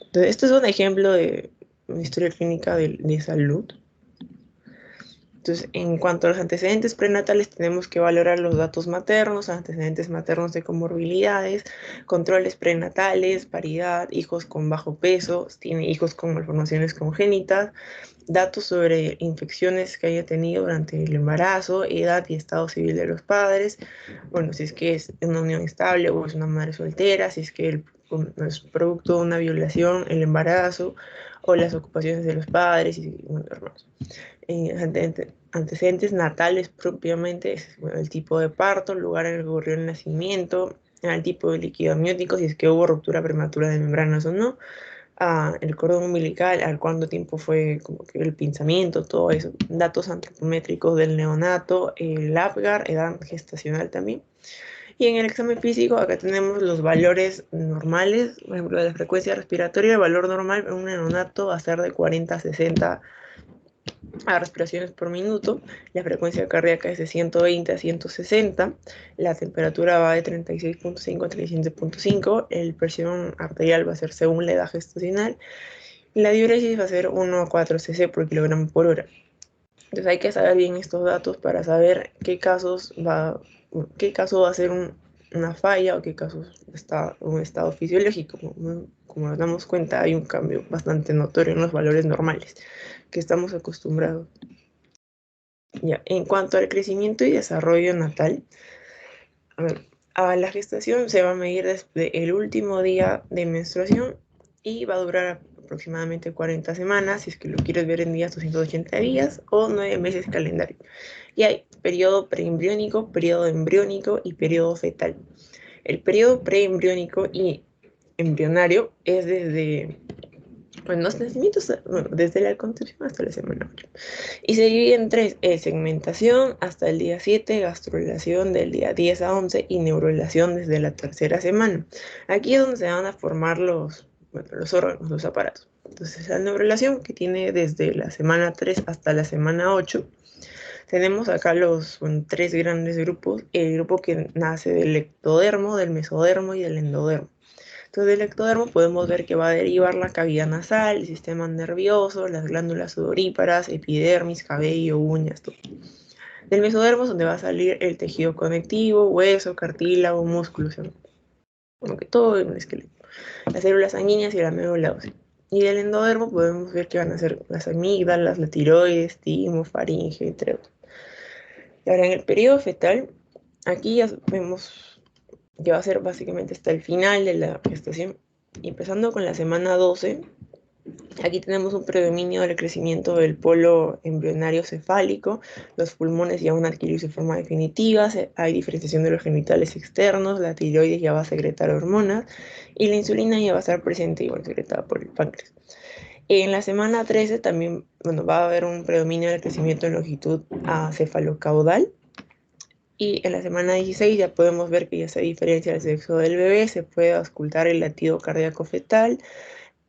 Entonces, esto es un ejemplo de una historia clínica de salud. Entonces, en cuanto a los antecedentes prenatales, tenemos que valorar los datos maternos, antecedentes maternos de comorbilidades, controles prenatales, paridad, hijos con bajo peso, tiene hijos con malformaciones congénitas, datos sobre infecciones que haya tenido durante el embarazo, edad y estado civil de los padres, bueno, si es que es una unión estable o es una madre soltera, si es que es producto de una violación, el embarazo o las ocupaciones de los padres y hermanos. Antecedentes natales propiamente, bueno, el tipo de parto, el lugar en el que ocurrió el nacimiento, el tipo de líquido amniótico, si es que hubo ruptura prematura de membranas o no, el cordón umbilical, al cuánto tiempo fue como que el pinzamiento, todo eso, datos antropométricos del neonato, el Apgar, edad gestacional también. Y en el examen físico, acá tenemos los valores normales, por ejemplo, de la frecuencia respiratoria, el valor normal en un neonato va a ser de 40 a 60 respiraciones por minuto, la frecuencia cardíaca es de 120 a 160, la temperatura va de 36.5 a 37.5, el presión arterial va a ser según la edad gestacional, y la diuresis va a ser 1 a 4 cc por kilogramo por hora. Entonces hay que saber bien estos datos para saber qué caso va a ser una falla o qué casos está un estado fisiológico. Como nos damos cuenta, hay un cambio bastante notorio en los valores normales que estamos acostumbrados. Ya, en cuanto al crecimiento y desarrollo natal, a la gestación se va a medir desde el último día de menstruación y va a durar aproximadamente 40 semanas, si es que lo quieres ver en días, 280 días o 9 meses calendario. Y hay periodo preembriónico, periodo embriónico y periodo fetal. El periodo preembriónico y embrionario es desde los nacimientos, desde la concepción hasta la semana 8. Y se divide en tres: segmentación hasta el día 7, gastrulación del día 10 a 11 y neurulación desde la tercera semana. Aquí es donde se van a formar los órganos, los aparatos. Entonces, la neurulación, que tiene desde la semana 3 hasta la semana 8. Tenemos acá los tres grandes grupos: el grupo que nace del ectodermo, del mesodermo y del endodermo. Entonces, del ectodermo podemos ver que va a derivar la cavidad nasal, el sistema nervioso, las glándulas sudoríparas, epidermis, cabello, uñas, todo. Del mesodermo es donde va a salir el tejido conectivo, hueso, cartílago, músculos, como que todo en un esqueleto. Las células sanguíneas y la médula ósea. Y del endodermo podemos ver que van a ser las amígdalas, la tiroides, timo, faringe, entre otros. Y ahora en el periodo fetal, aquí ya vemos que va a ser básicamente hasta el final de la gestación, empezando con la semana 12. Aquí tenemos un predominio del crecimiento del polo embrionario cefálico, los pulmones ya van a adquirir su forma definitiva, hay diferenciación de los genitales externos, la tiroides ya va a secretar hormonas y la insulina ya va a estar presente, igual secretada por el páncreas. En la semana 13 también va a haber un predominio del crecimiento en longitud cefalocaudal. Y en la semana 16 ya podemos ver que ya se diferencia el sexo del bebé, se puede auscultar el latido cardíaco fetal.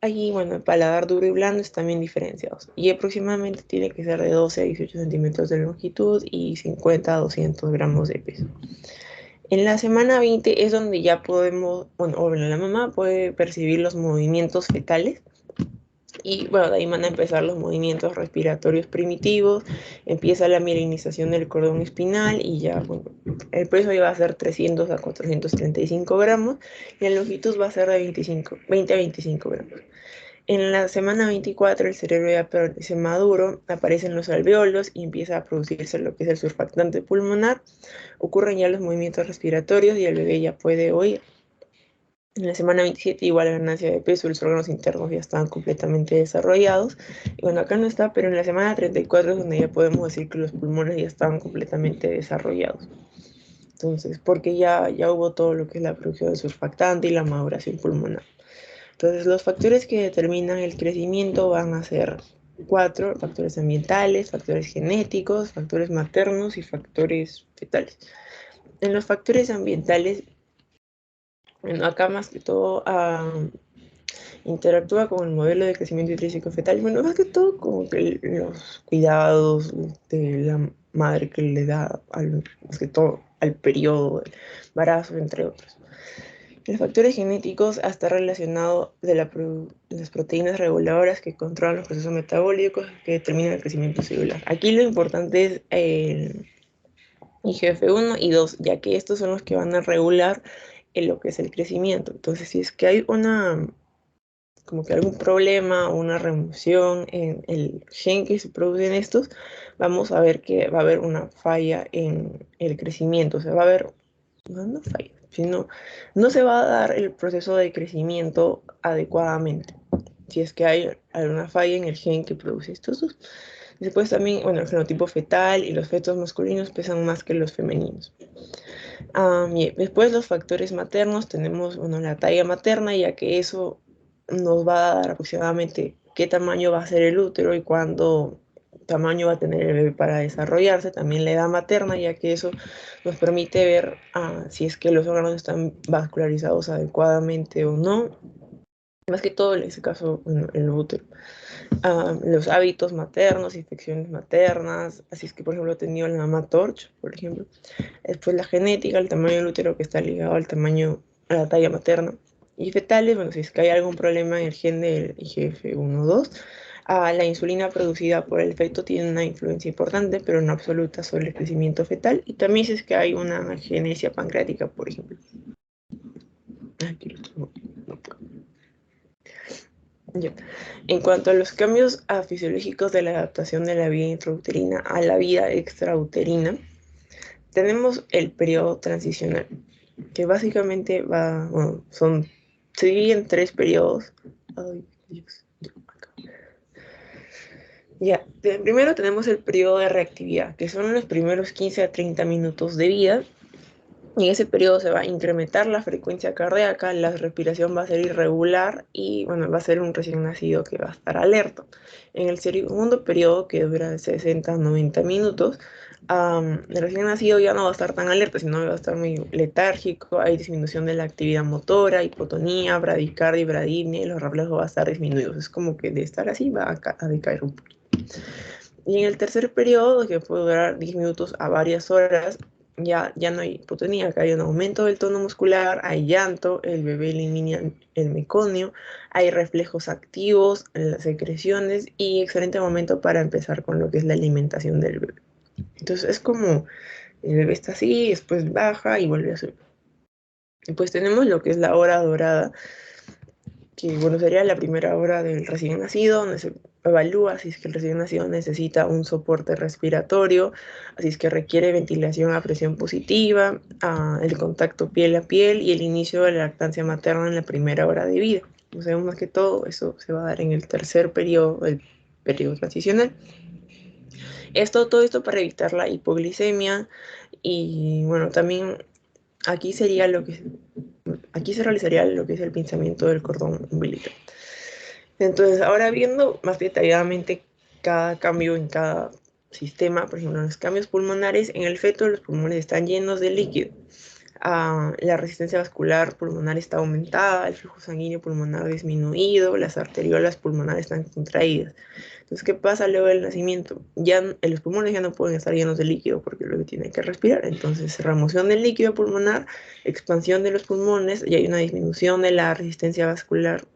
Allí, el paladar duro y blando están bien diferenciados. Y aproximadamente tiene que ser de 12 a 18 centímetros de longitud y 50 a 200 gramos de peso. En la semana 20 es donde ya podemos, la mamá puede percibir los movimientos fetales. Y de ahí van a empezar los movimientos respiratorios primitivos, empieza la mielinización del cordón espinal y ya, el peso ya va a ser 300 a 435 gramos y la longitud va a ser de 20 a 25 gramos. En la semana 24 el cerebro ya parece maduro, aparecen los alveolos y empieza a producirse lo que es el surfactante pulmonar, ocurren ya los movimientos respiratorios y el bebé ya puede oír. En la semana 27 igual la ganancia de peso, los órganos internos ya están completamente desarrollados. Y bueno, acá no está, pero en la semana 34 es donde ya podemos decir que los pulmones ya están completamente desarrollados. Entonces, porque ya hubo todo lo que es la producción de surfactante y la maduración pulmonar. Entonces, los factores que determinan el crecimiento van a ser 4: factores ambientales, factores genéticos, factores maternos y factores fetales. En los factores ambientales, bueno, acá más que todo interactúa con el modelo de crecimiento intrínseco fetal, bueno, más que todo como que los cuidados de la madre que le da, más que todo, al periodo del embarazo, entre otros. Los factores genéticos hasta relacionado de las proteínas reguladoras que controlan los procesos metabólicos que determinan el crecimiento celular. Aquí lo importante es el IGF-1 y 2, ya que estos son los que van a regular lo que es el crecimiento. Entonces, si es que hay como que algún problema o una remoción en el gen que se produce en estos, vamos a ver que va a haber una falla en el crecimiento. O sea, va a haber, no falla, sino no se va a dar el proceso de crecimiento adecuadamente. Si es que hay alguna falla en el gen que produce estos dos. Después también, bueno, el genotipo fetal y los fetos masculinos pesan más que los femeninos. Y después los factores maternos, tenemos, bueno, la talla materna, ya que eso nos va a dar aproximadamente qué tamaño va a ser el útero y cuánto tamaño va a tener el bebé para desarrollarse. También la edad materna, ya que eso nos permite ver si es que los órganos están vascularizados adecuadamente o no. Más que todo en ese caso, bueno, el útero. Los hábitos maternos, infecciones maternas, así es que por ejemplo he tenido la mamá Torch, por ejemplo. Después la genética, el tamaño del útero que está ligado al tamaño, a la talla materna. Y fetales, bueno, si es que hay algún problema en el gen del IGF-1-2, la insulina producida por el feto tiene una influencia importante, pero no absoluta, sobre el crecimiento fetal. Y también si es que hay una agenesia pancreática, por ejemplo. Aquí lo tengo. Ya. En cuanto a los cambios fisiológicos de la adaptación de la vida intrauterina a la vida extrauterina, tenemos el periodo transicional, que básicamente se divide en 3 periodos. Ay, Dios. Ya, primero tenemos el periodo de reactividad, que son los primeros 15 a 30 minutos de vida. Y en ese periodo se va a incrementar la frecuencia cardíaca, la respiración va a ser irregular y bueno, va a ser un recién nacido que va a estar alerta. En el segundo periodo, que dura de 60 a 90 minutos, el recién nacido ya no va a estar tan alerta, sino va a estar muy letárgico, hay disminución de la actividad motora, hipotonía, bradicardia y bradipnea, y los reflejos van a estar disminuidos. Es como que de estar así va a decaer un poquito. Y en el tercer periodo, que puede durar 10 minutos a varias horas, ya no hay hipotonía, acá hay un aumento del tono muscular, hay llanto, el bebé elimina el meconio, hay reflejos activos en las secreciones y excelente momento para empezar con lo que es la alimentación del bebé. Entonces es como el bebé está así, después baja y vuelve a subir. Y pues tenemos lo que es la hora dorada, que bueno, sería la primera hora del recién nacido, donde se evalúa si es que el recién nacido necesita un soporte respiratorio, así es que requiere ventilación a presión positiva, el contacto piel a piel y el inicio de la lactancia materna en la primera hora de vida. O sea, más que todo, eso se va a dar en el tercer periodo, el periodo transicional. Todo esto para evitar la hipoglicemia y bueno, también aquí se realizaría lo que es el pinzamiento del cordón umbilical. Entonces, ahora viendo más detalladamente cada cambio en cada sistema, por ejemplo, los cambios pulmonares, en el feto los pulmones están llenos de líquido. La resistencia vascular pulmonar está aumentada, el flujo sanguíneo pulmonar disminuido, las arteriolas pulmonares están contraídas. Entonces, ¿qué pasa luego del nacimiento? Ya los pulmones ya no pueden estar llenos de líquido porque el bebé tiene que respirar. Entonces, remoción del líquido pulmonar, expansión de los pulmones y hay una disminución de la resistencia vascular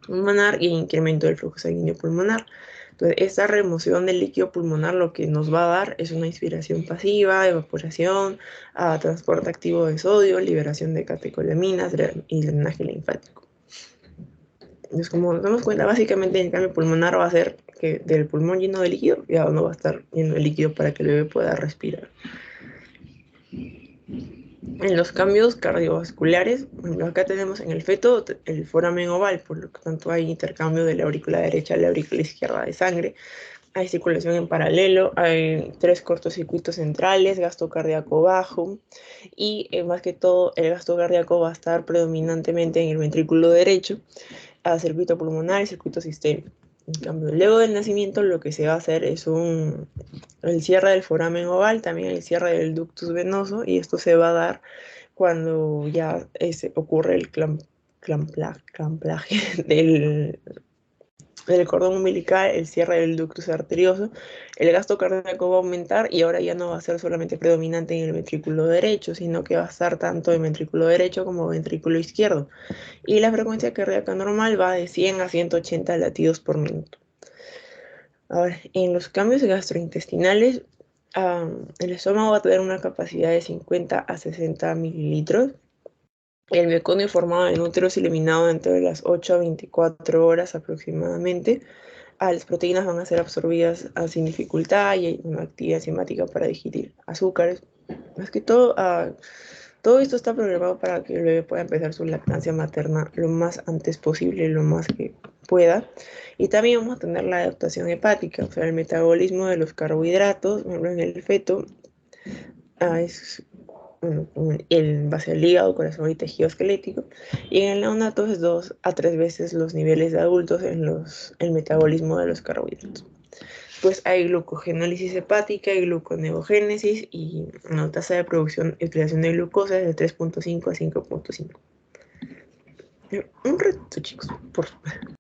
pulmonar y incremento del flujo sanguíneo pulmonar. Entonces, esta remoción del líquido pulmonar lo que nos va a dar es una inspiración pasiva, evaporación, transporte activo de sodio, liberación de catecolaminas y drenaje linfático. Es como nos damos cuenta, básicamente el cambio pulmonar va a ser que del pulmón lleno de líquido ya no va a estar lleno de líquido para que el bebé pueda respirar. En los cambios cardiovasculares, bueno, acá tenemos en el feto el foramen oval, por lo tanto hay intercambio de la aurícula derecha a la aurícula izquierda de sangre, hay circulación en paralelo, hay 3 cortocircuitos centrales, gasto cardíaco bajo y más que todo el gasto cardíaco va a estar predominantemente en el ventrículo derecho, a circuito pulmonar y circuito sistémico. En cambio, luego del nacimiento lo que se va a hacer es el cierre del foramen oval, también el cierre del ductus venoso, y esto se va a dar cuando ya ocurre el clamplaje del cordón umbilical, el cierre del ductus arterioso, el gasto cardíaco va a aumentar y ahora ya no va a ser solamente predominante en el ventrículo derecho, sino que va a estar tanto en ventrículo derecho como ventrículo izquierdo. Y la frecuencia cardíaca normal va de 100 a 180 latidos por minuto. Ahora, en los cambios gastrointestinales, el estómago va a tener una capacidad de 50 a 60 mililitros. El meconio formado en útero es eliminado entre las 8 a 24 horas aproximadamente. Las proteínas van a ser absorbidas sin dificultad y hay una actividad enzimática para digerir azúcares. Más que todo, todo esto está programado para que el bebé pueda empezar su lactancia materna lo más antes posible, lo más que pueda. Y también vamos a tener la adaptación hepática, o sea, el metabolismo de los carbohidratos, por ejemplo, en el feto, es en base al hígado, corazón y tejido esquelético. Y en el neonato es 2 a 3 veces los niveles de adultos en el metabolismo de los carbohidratos. Pues hay glucogenólisis hepática y gluconeogénesis y una tasa de producción y creación de glucosa es de 3.5 a 5.5. Un reto, chicos, por favor.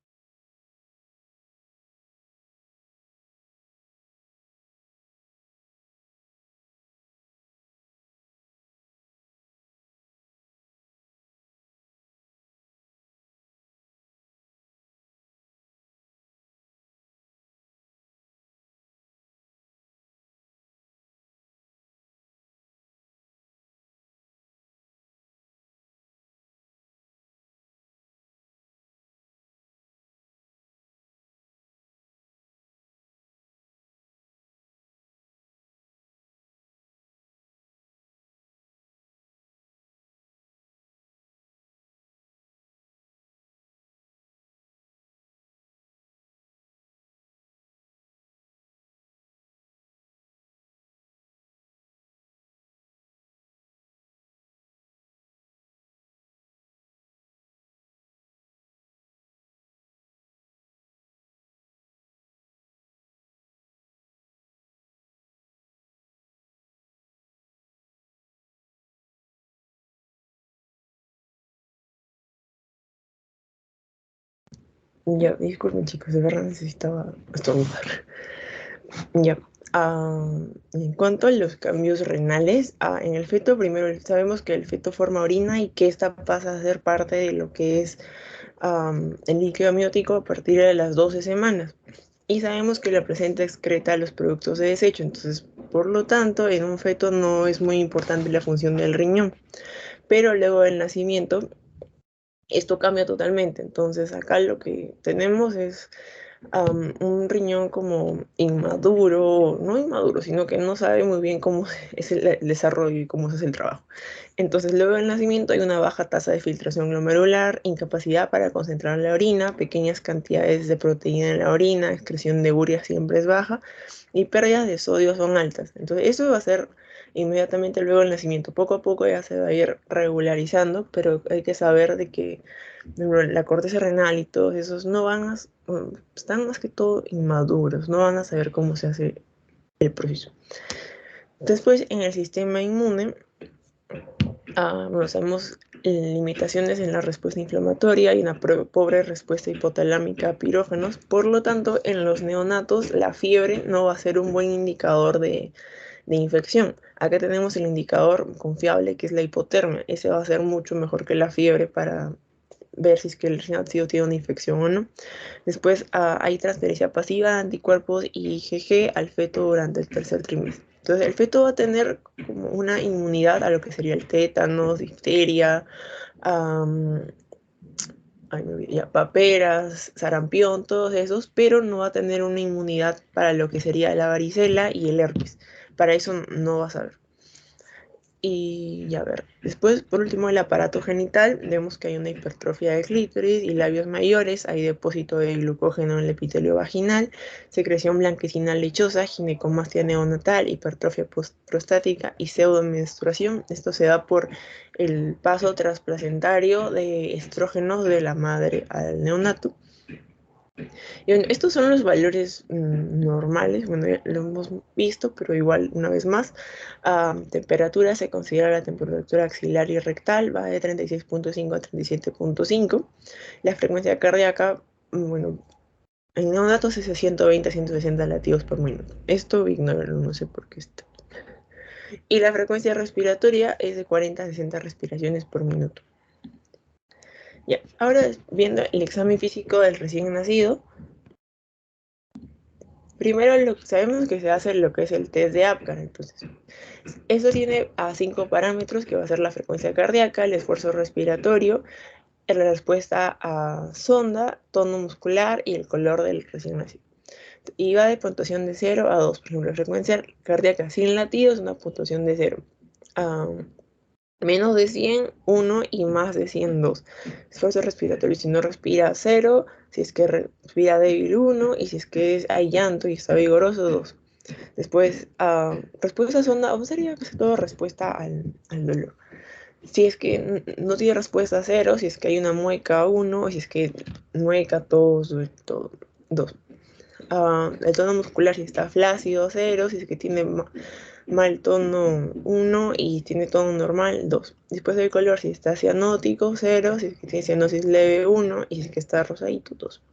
Ya, disculpen chicos, de verdad necesitaba estornudar. Ya. En cuanto a los cambios renales, en el feto primero sabemos que el feto forma orina y que esta pasa a ser parte de lo que es el líquido amniótico a partir de las 12 semanas. Y sabemos que la placenta excreta los productos de desecho, entonces, por lo tanto, en un feto no es muy importante la función del riñón. Pero luego del nacimiento, esto cambia totalmente. Entonces, acá lo que tenemos es un riñón como inmaduro, no inmaduro, sino que no sabe muy bien cómo es el desarrollo y cómo se hace el trabajo. Entonces, luego del nacimiento hay una baja tasa de filtración glomerular, incapacidad para concentrar la orina, pequeñas cantidades de proteína en la orina, excreción de urea siempre es baja y pérdidas de sodio son altas. Entonces, eso va a ser inmediatamente luego del nacimiento. Poco a poco ya se va a ir regularizando, pero hay que saber de que la corteza renal y todos esos no van a, están más que todo inmaduros, no van a saber cómo se hace el proceso. Después, en el sistema inmune, sabemos limitaciones en la respuesta inflamatoria y una pobre respuesta hipotalámica a pirógenos. Por lo tanto, en los neonatos la fiebre no va a ser un buen indicador de infección. Acá tenemos el indicador confiable que es la hipotermia. Ese va a ser mucho mejor que la fiebre para ver si es que el nacido tiene una infección o no. Después hay transferencia pasiva de anticuerpos y IgG al feto durante el tercer trimestre. Entonces el feto va a tener como una inmunidad a lo que sería el tétanos, difteria, ya, paperas, sarampión, todos esos, pero no va a tener una inmunidad para lo que sería la varicela y el herpes. Para eso no va a saber. Y ya ver, después, por último, el aparato genital, vemos que hay una hipertrofia de clítoris y labios mayores, hay depósito de glucógeno en el epitelio vaginal, secreción blanquecina lechosa, ginecomastia neonatal, hipertrofia prostática y pseudomenstruación. Esto se da por el paso transplacentario de estrógenos de la madre al neonato. Y bueno, estos son los valores normales, bueno, ya lo hemos visto, pero igual una vez más, temperatura se considera la temperatura axilar y rectal, va de 36.5 a 37.5. La frecuencia cardíaca, bueno, en neonatos es de 120 a 160 latidos por minuto. Esto ignóralo, no sé por qué está. Y la frecuencia respiratoria es de 40 a 60 respiraciones por minuto. Ya, ahora viendo el examen físico del recién nacido. Primero sabemos que se hace lo que es el test de Apgar, entonces eso tiene a 5 parámetros que va a ser la frecuencia cardíaca, el esfuerzo respiratorio, la respuesta a sonda, tono muscular y el color del recién nacido. Y va de puntuación de 0 a 2, por ejemplo, frecuencia cardíaca sin latidos, una puntuación de 0. Menos de 100, 1 y más de 100, 2. Esfuerzo respiratorio, si no respira 0, si es que respira débil 1 y si es que hay llanto y está vigoroso 2. Después, respuesta a sonda, sería casi todo respuesta al dolor. Si es que no tiene respuesta 0, si es que hay una mueca 1, si es que mueca 2, 2. El tono muscular si está flácido 0, si es que tiene mal tono 1 y tiene tono normal 2. Después del color si está cianótico 0, si es que tiene cianosis leve 1 y si es que está rosadito 2.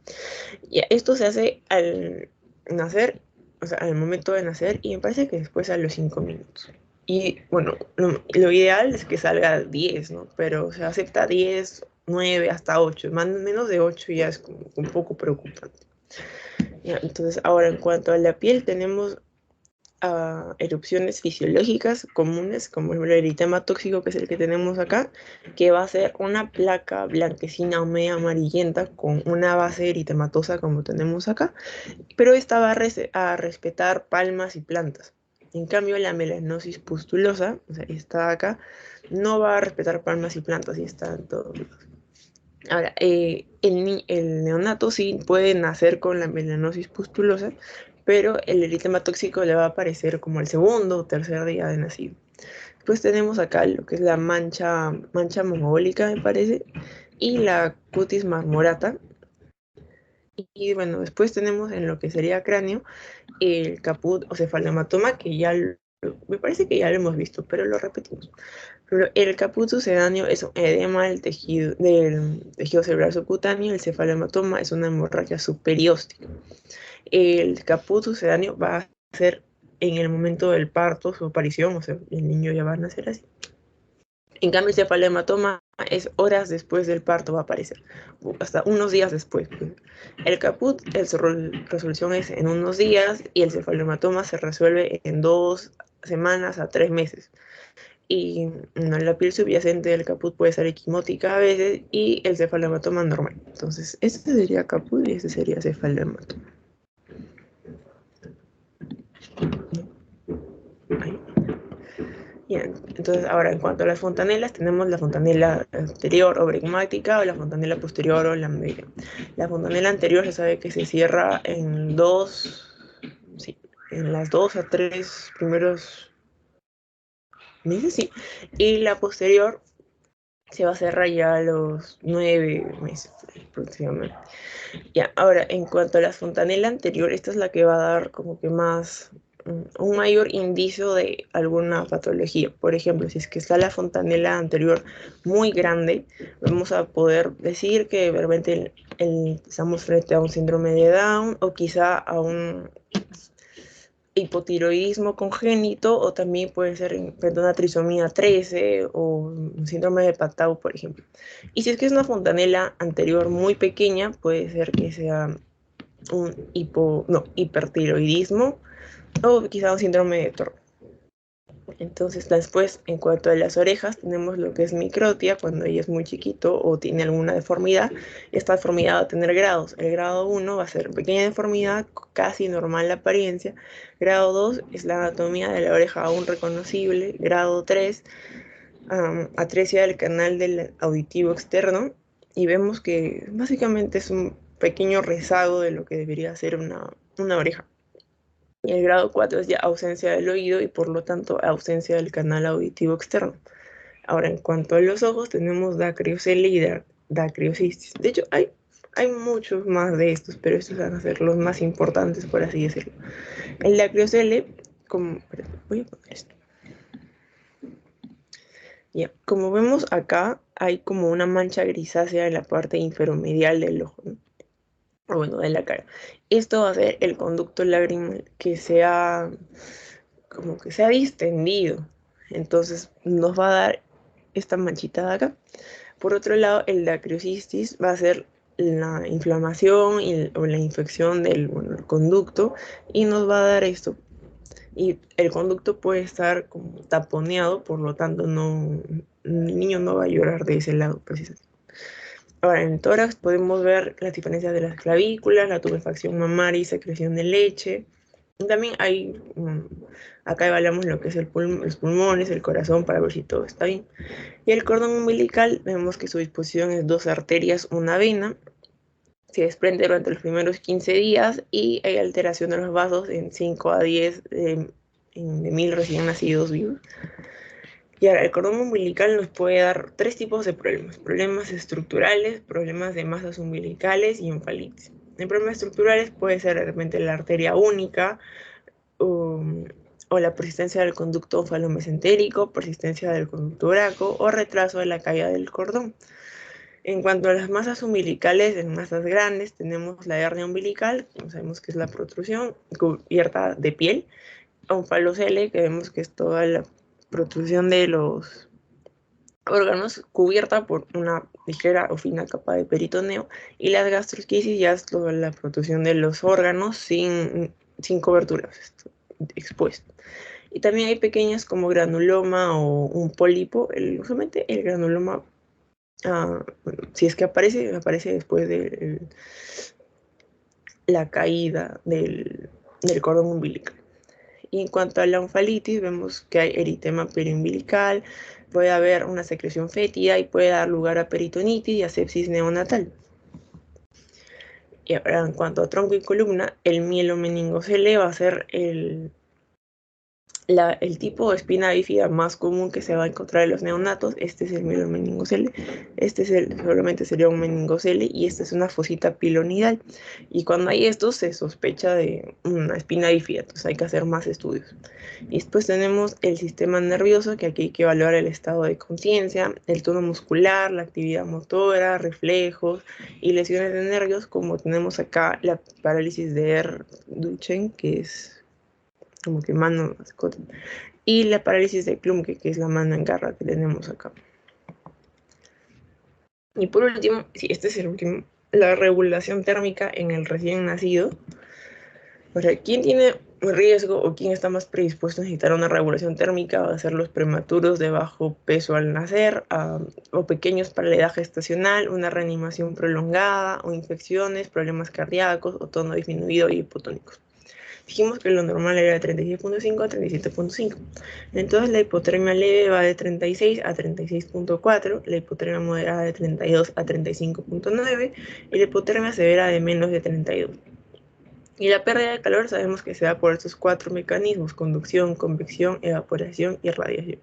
Y esto se hace al nacer, o sea, al momento de nacer, y me parece que después a los 5 minutos. Y bueno, lo ideal es que salga 10, ¿no? Pero se acepta 10, 9, hasta 8. Menos de 8 ya es como un poco preocupante. Ya, entonces, ahora en cuanto a la piel, tenemos erupciones fisiológicas comunes, como el eritema tóxico, que es el que tenemos acá, que va a ser una placa blanquecina o media amarillenta con una base eritematosa como tenemos acá, pero esta va a respetar palmas y plantas. En cambio, la melanosis pustulosa, o sea, esta acá, no va a respetar palmas y plantas y está en todos lados. Ahora, el neonato sí puede nacer con la melanosis pustulosa, pero el eritema tóxico le va a aparecer como el segundo o tercer día de nacido. Después tenemos acá lo que es la mancha mogólica, me parece, y la cutis marmorata. Y bueno, después tenemos en lo que sería cráneo el caput o cefalomatoma, que ya me parece que ya lo hemos visto, pero lo repetimos. Pero el caput sucedáneo es un edema del tejido cerebral subcutáneo, el cefalomatoma es una hemorragia superióstica. El caput sucedáneo va a ser en el momento del parto, su aparición, o sea, el niño ya va a nacer así. En cambio, el cefalohematoma es horas después del parto va a aparecer, hasta unos días después. El caput, su resolución es en unos días y el cefalohematoma se resuelve en 2 semanas a 3 meses. Y la piel subyacente del caput puede ser equimótica a veces y el cefalohematoma normal. Entonces, este sería caput y este sería cefalohematoma. Bien, entonces ahora en cuanto a las fontanelas, tenemos la fontanela anterior o bregmática o la fontanela posterior o lambera. La fontanela anterior se sabe que se cierra en las 2 a 3 primeros meses, sí. Y la posterior se va a cerrar ya a los 9 meses aproximadamente. Ya, ahora en cuanto a la fontanela anterior, esta es la que va a dar como que un mayor indicio de alguna patología. Por ejemplo, si es que está la fontanela anterior muy grande, vamos a poder decir que de repente estamos frente a un síndrome de Down o quizá a un hipotiroidismo congénito, o también puede ser frente a una trisomía 13 o un síndrome de Patau, por ejemplo. Y si es que es una fontanela anterior muy pequeña, puede ser que sea un hipertiroidismo o quizá un síndrome de Turner. Entonces, después, en cuanto a las orejas, tenemos lo que es microtia, cuando ella es muy chiquito o tiene alguna deformidad. Esta deformidad va a tener grados. El grado 1 va a ser pequeña deformidad, casi normal la apariencia. Grado 2 es la anatomía de la oreja aún reconocible. Grado 3, atresia del canal del auditivo externo. Y vemos que básicamente es un pequeño rezago de lo que debería ser una oreja. Y el grado 4 es ya ausencia del oído y por lo tanto ausencia del canal auditivo externo. Ahora, en cuanto a los ojos, tenemos dacriocele y dacriocistis. De hecho, hay muchos más de estos, pero estos van a ser los más importantes, por así decirlo. El dacriocele, voy a poner esto. Ya, como vemos acá, hay como una mancha grisácea en la parte inferomedial del ojo, ¿no? O bueno, de la cara. Esto va a ser el conducto lagrimal que sea como que se ha distendido. Entonces nos va a dar esta manchita de acá. Por otro lado, el dacriocistis va a ser la inflamación o la infección del el conducto y nos va a dar esto. Y el conducto puede estar como taponeado, por lo tanto el niño no va a llorar de ese lado precisamente. Ahora, en el tórax podemos ver las diferencias de las clavículas, la tubefacción mamaria y secreción de leche. También hay, acá evaluamos lo que es los pulmones, el corazón, para ver si todo está bien. Y el cordón umbilical, vemos que su disposición es 2 arterias, una vena. Se desprende durante los primeros 15 días y hay alteración de los vasos en 5 a 10 de 1000 recién nacidos vivos. Y ahora, el cordón umbilical nos puede dar 3 tipos de problemas. Problemas estructurales, problemas de masas umbilicales y enfalitis. En problemas estructurales puede ser de repente la arteria única, o la persistencia del conducto onfalomesentérico, persistencia del conducto braco o retraso de la caída del cordón. En cuanto a las masas umbilicales, en masas grandes tenemos la hernia umbilical, como sabemos que es la protrusión cubierta de piel, onfalocele, que vemos que es toda la protrusión de los órganos cubierta por una ligera o fina capa de peritoneo, y las gastrosquisis ya es toda la protrusión de los órganos sin cobertura, expuesto. Y también hay pequeñas como granuloma o un pólipo. Usualmente el granuloma, bueno, si es que aparece después de la caída del cordón umbilical. Y en cuanto a la onfalitis, vemos que hay eritema periumbilical, puede haber una secreción fétida y puede dar lugar a peritonitis y a sepsis neonatal. Y ahora, en cuanto a tronco y columna, el mielomeningocele va a ser el tipo de espina bífida más común que se va a encontrar en los neonatos. Este es el mielomeningocele, solamente sería un meningocele, y esta es una fosita pilonidal. Y cuando hay esto se sospecha de una espina bífida, entonces hay que hacer más estudios. Y después tenemos el sistema nervioso, que aquí hay que evaluar el estado de conciencia, el tono muscular, la actividad motora, reflejos y lesiones de nervios, como tenemos acá la parálisis de Duchenne, que es como que mano mascota, y la parálisis de Klumpke, que es la mano en garra que tenemos acá. Y por último, sí, este es el último, la regulación térmica en el recién nacido. O sea, ¿quién tiene riesgo o quién está más predispuesto a necesitar una regulación térmica? Va a ser los prematuros de bajo peso al nacer, o pequeños para la edad gestacional, una reanimación prolongada, o infecciones, problemas cardíacos, o tono disminuido y hipotónicos. Dijimos que lo normal era de 36.5 a 37.5. Entonces la hipotermia leve va de 36 a 36.4, la hipotermia moderada de 32 a 35.9 y la hipotermia severa de menos de 32. Y la pérdida de calor sabemos que se da por estos 4 mecanismos: conducción, convección, evaporación y radiación.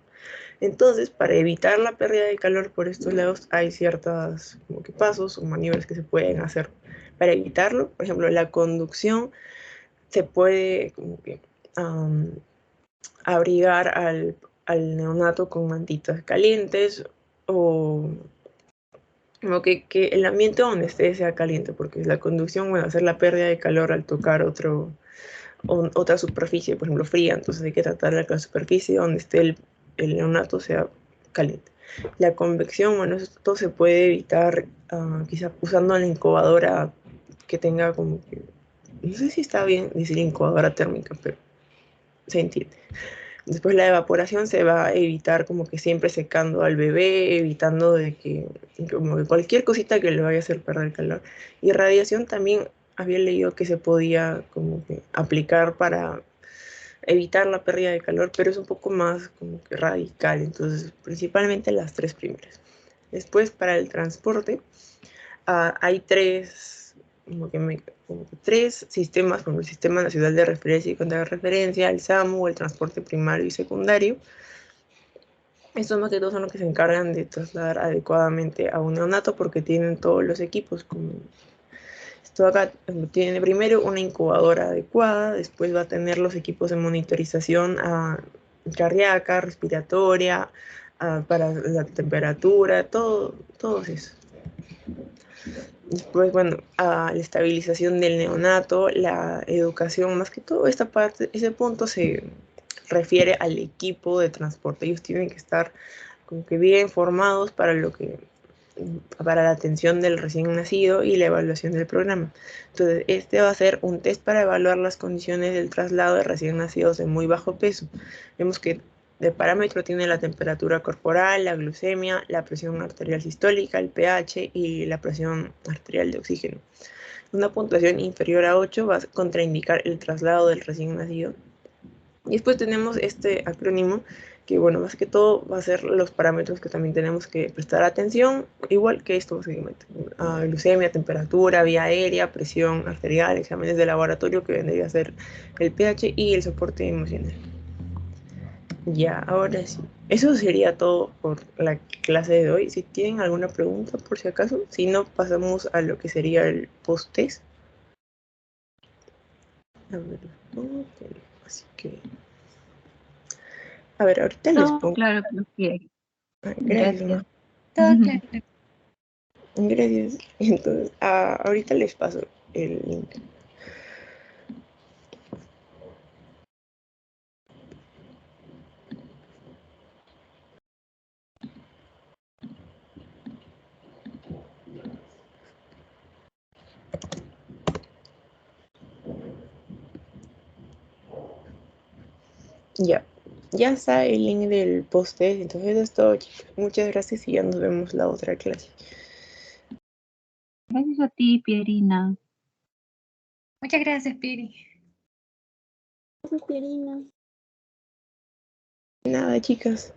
Entonces, para evitar la pérdida de calor por estos lados, hay ciertos como que pasos o maniobras que se pueden hacer para evitarlo. Por ejemplo, la conducción se puede como que abrigar al neonato con mantitas calientes, o como que el ambiente donde esté sea caliente, porque la conducción va a hacer la pérdida de calor al tocar otra superficie, por ejemplo, fría. Entonces hay que tratar de que la superficie donde esté el neonato sea caliente. La convección, bueno, esto se puede evitar quizá usando la incubadora que tenga como que, no sé si está bien decir incubadora térmica, pero se entiende. Después la evaporación se va a evitar como que siempre secando al bebé, evitando de que como que cualquier cosita que le vaya a hacer perder calor. Y radiación también había leído que se podía como que aplicar para evitar la pérdida de calor, pero es un poco más como que radical, entonces principalmente las tres primeras. Después para el transporte hay como que tres sistemas, como el Sistema Nacional de Referencia y Contrarreferencia, el SAMU, el transporte primario y secundario. Estos más que todo son los que se encargan de trasladar adecuadamente a un neonato porque tienen todos los equipos. Como esto acá tiene primero una incubadora adecuada, después va a tener los equipos de monitorización cardíaca, respiratoria, para la temperatura, todo eso. Después, bueno, la estabilización del neonato, la educación, más que todo esta parte, ese punto se refiere al equipo de transporte. Ellos tienen que estar como que bien formados para la atención del recién nacido y la evaluación del programa. Entonces, este va a ser un test para evaluar las condiciones del traslado de recién nacidos de muy bajo peso. Vemos que de parámetro tiene la temperatura corporal, la glucemia, la presión arterial sistólica, el pH y la presión arterial de oxígeno. Una puntuación inferior a 8 va a contraindicar el traslado del recién nacido. Y después tenemos este acrónimo que, bueno, más que todo va a ser los parámetros que también tenemos que prestar atención, igual que esto básicamente. Glucemia, temperatura, vía aérea, presión arterial, exámenes de laboratorio que vendría a ser el pH y el soporte emocional. Ya, ahora sí. Eso sería todo por la clase de hoy. Si tienen alguna pregunta, por si acaso, si no, pasamos a lo que sería el post-test. A ver, okay. Así que... A ver, ahorita les No, pongo... claro, bien. Gracias, Gracias. Todo claro. gracias. Entonces, ahorita les paso el link. Ya, ya está el link del post. Entonces, eso es todo, chicos. Muchas gracias y ya nos vemos la otra clase. Gracias a ti, Pierina. Muchas gracias, Piri. Nada, chicas.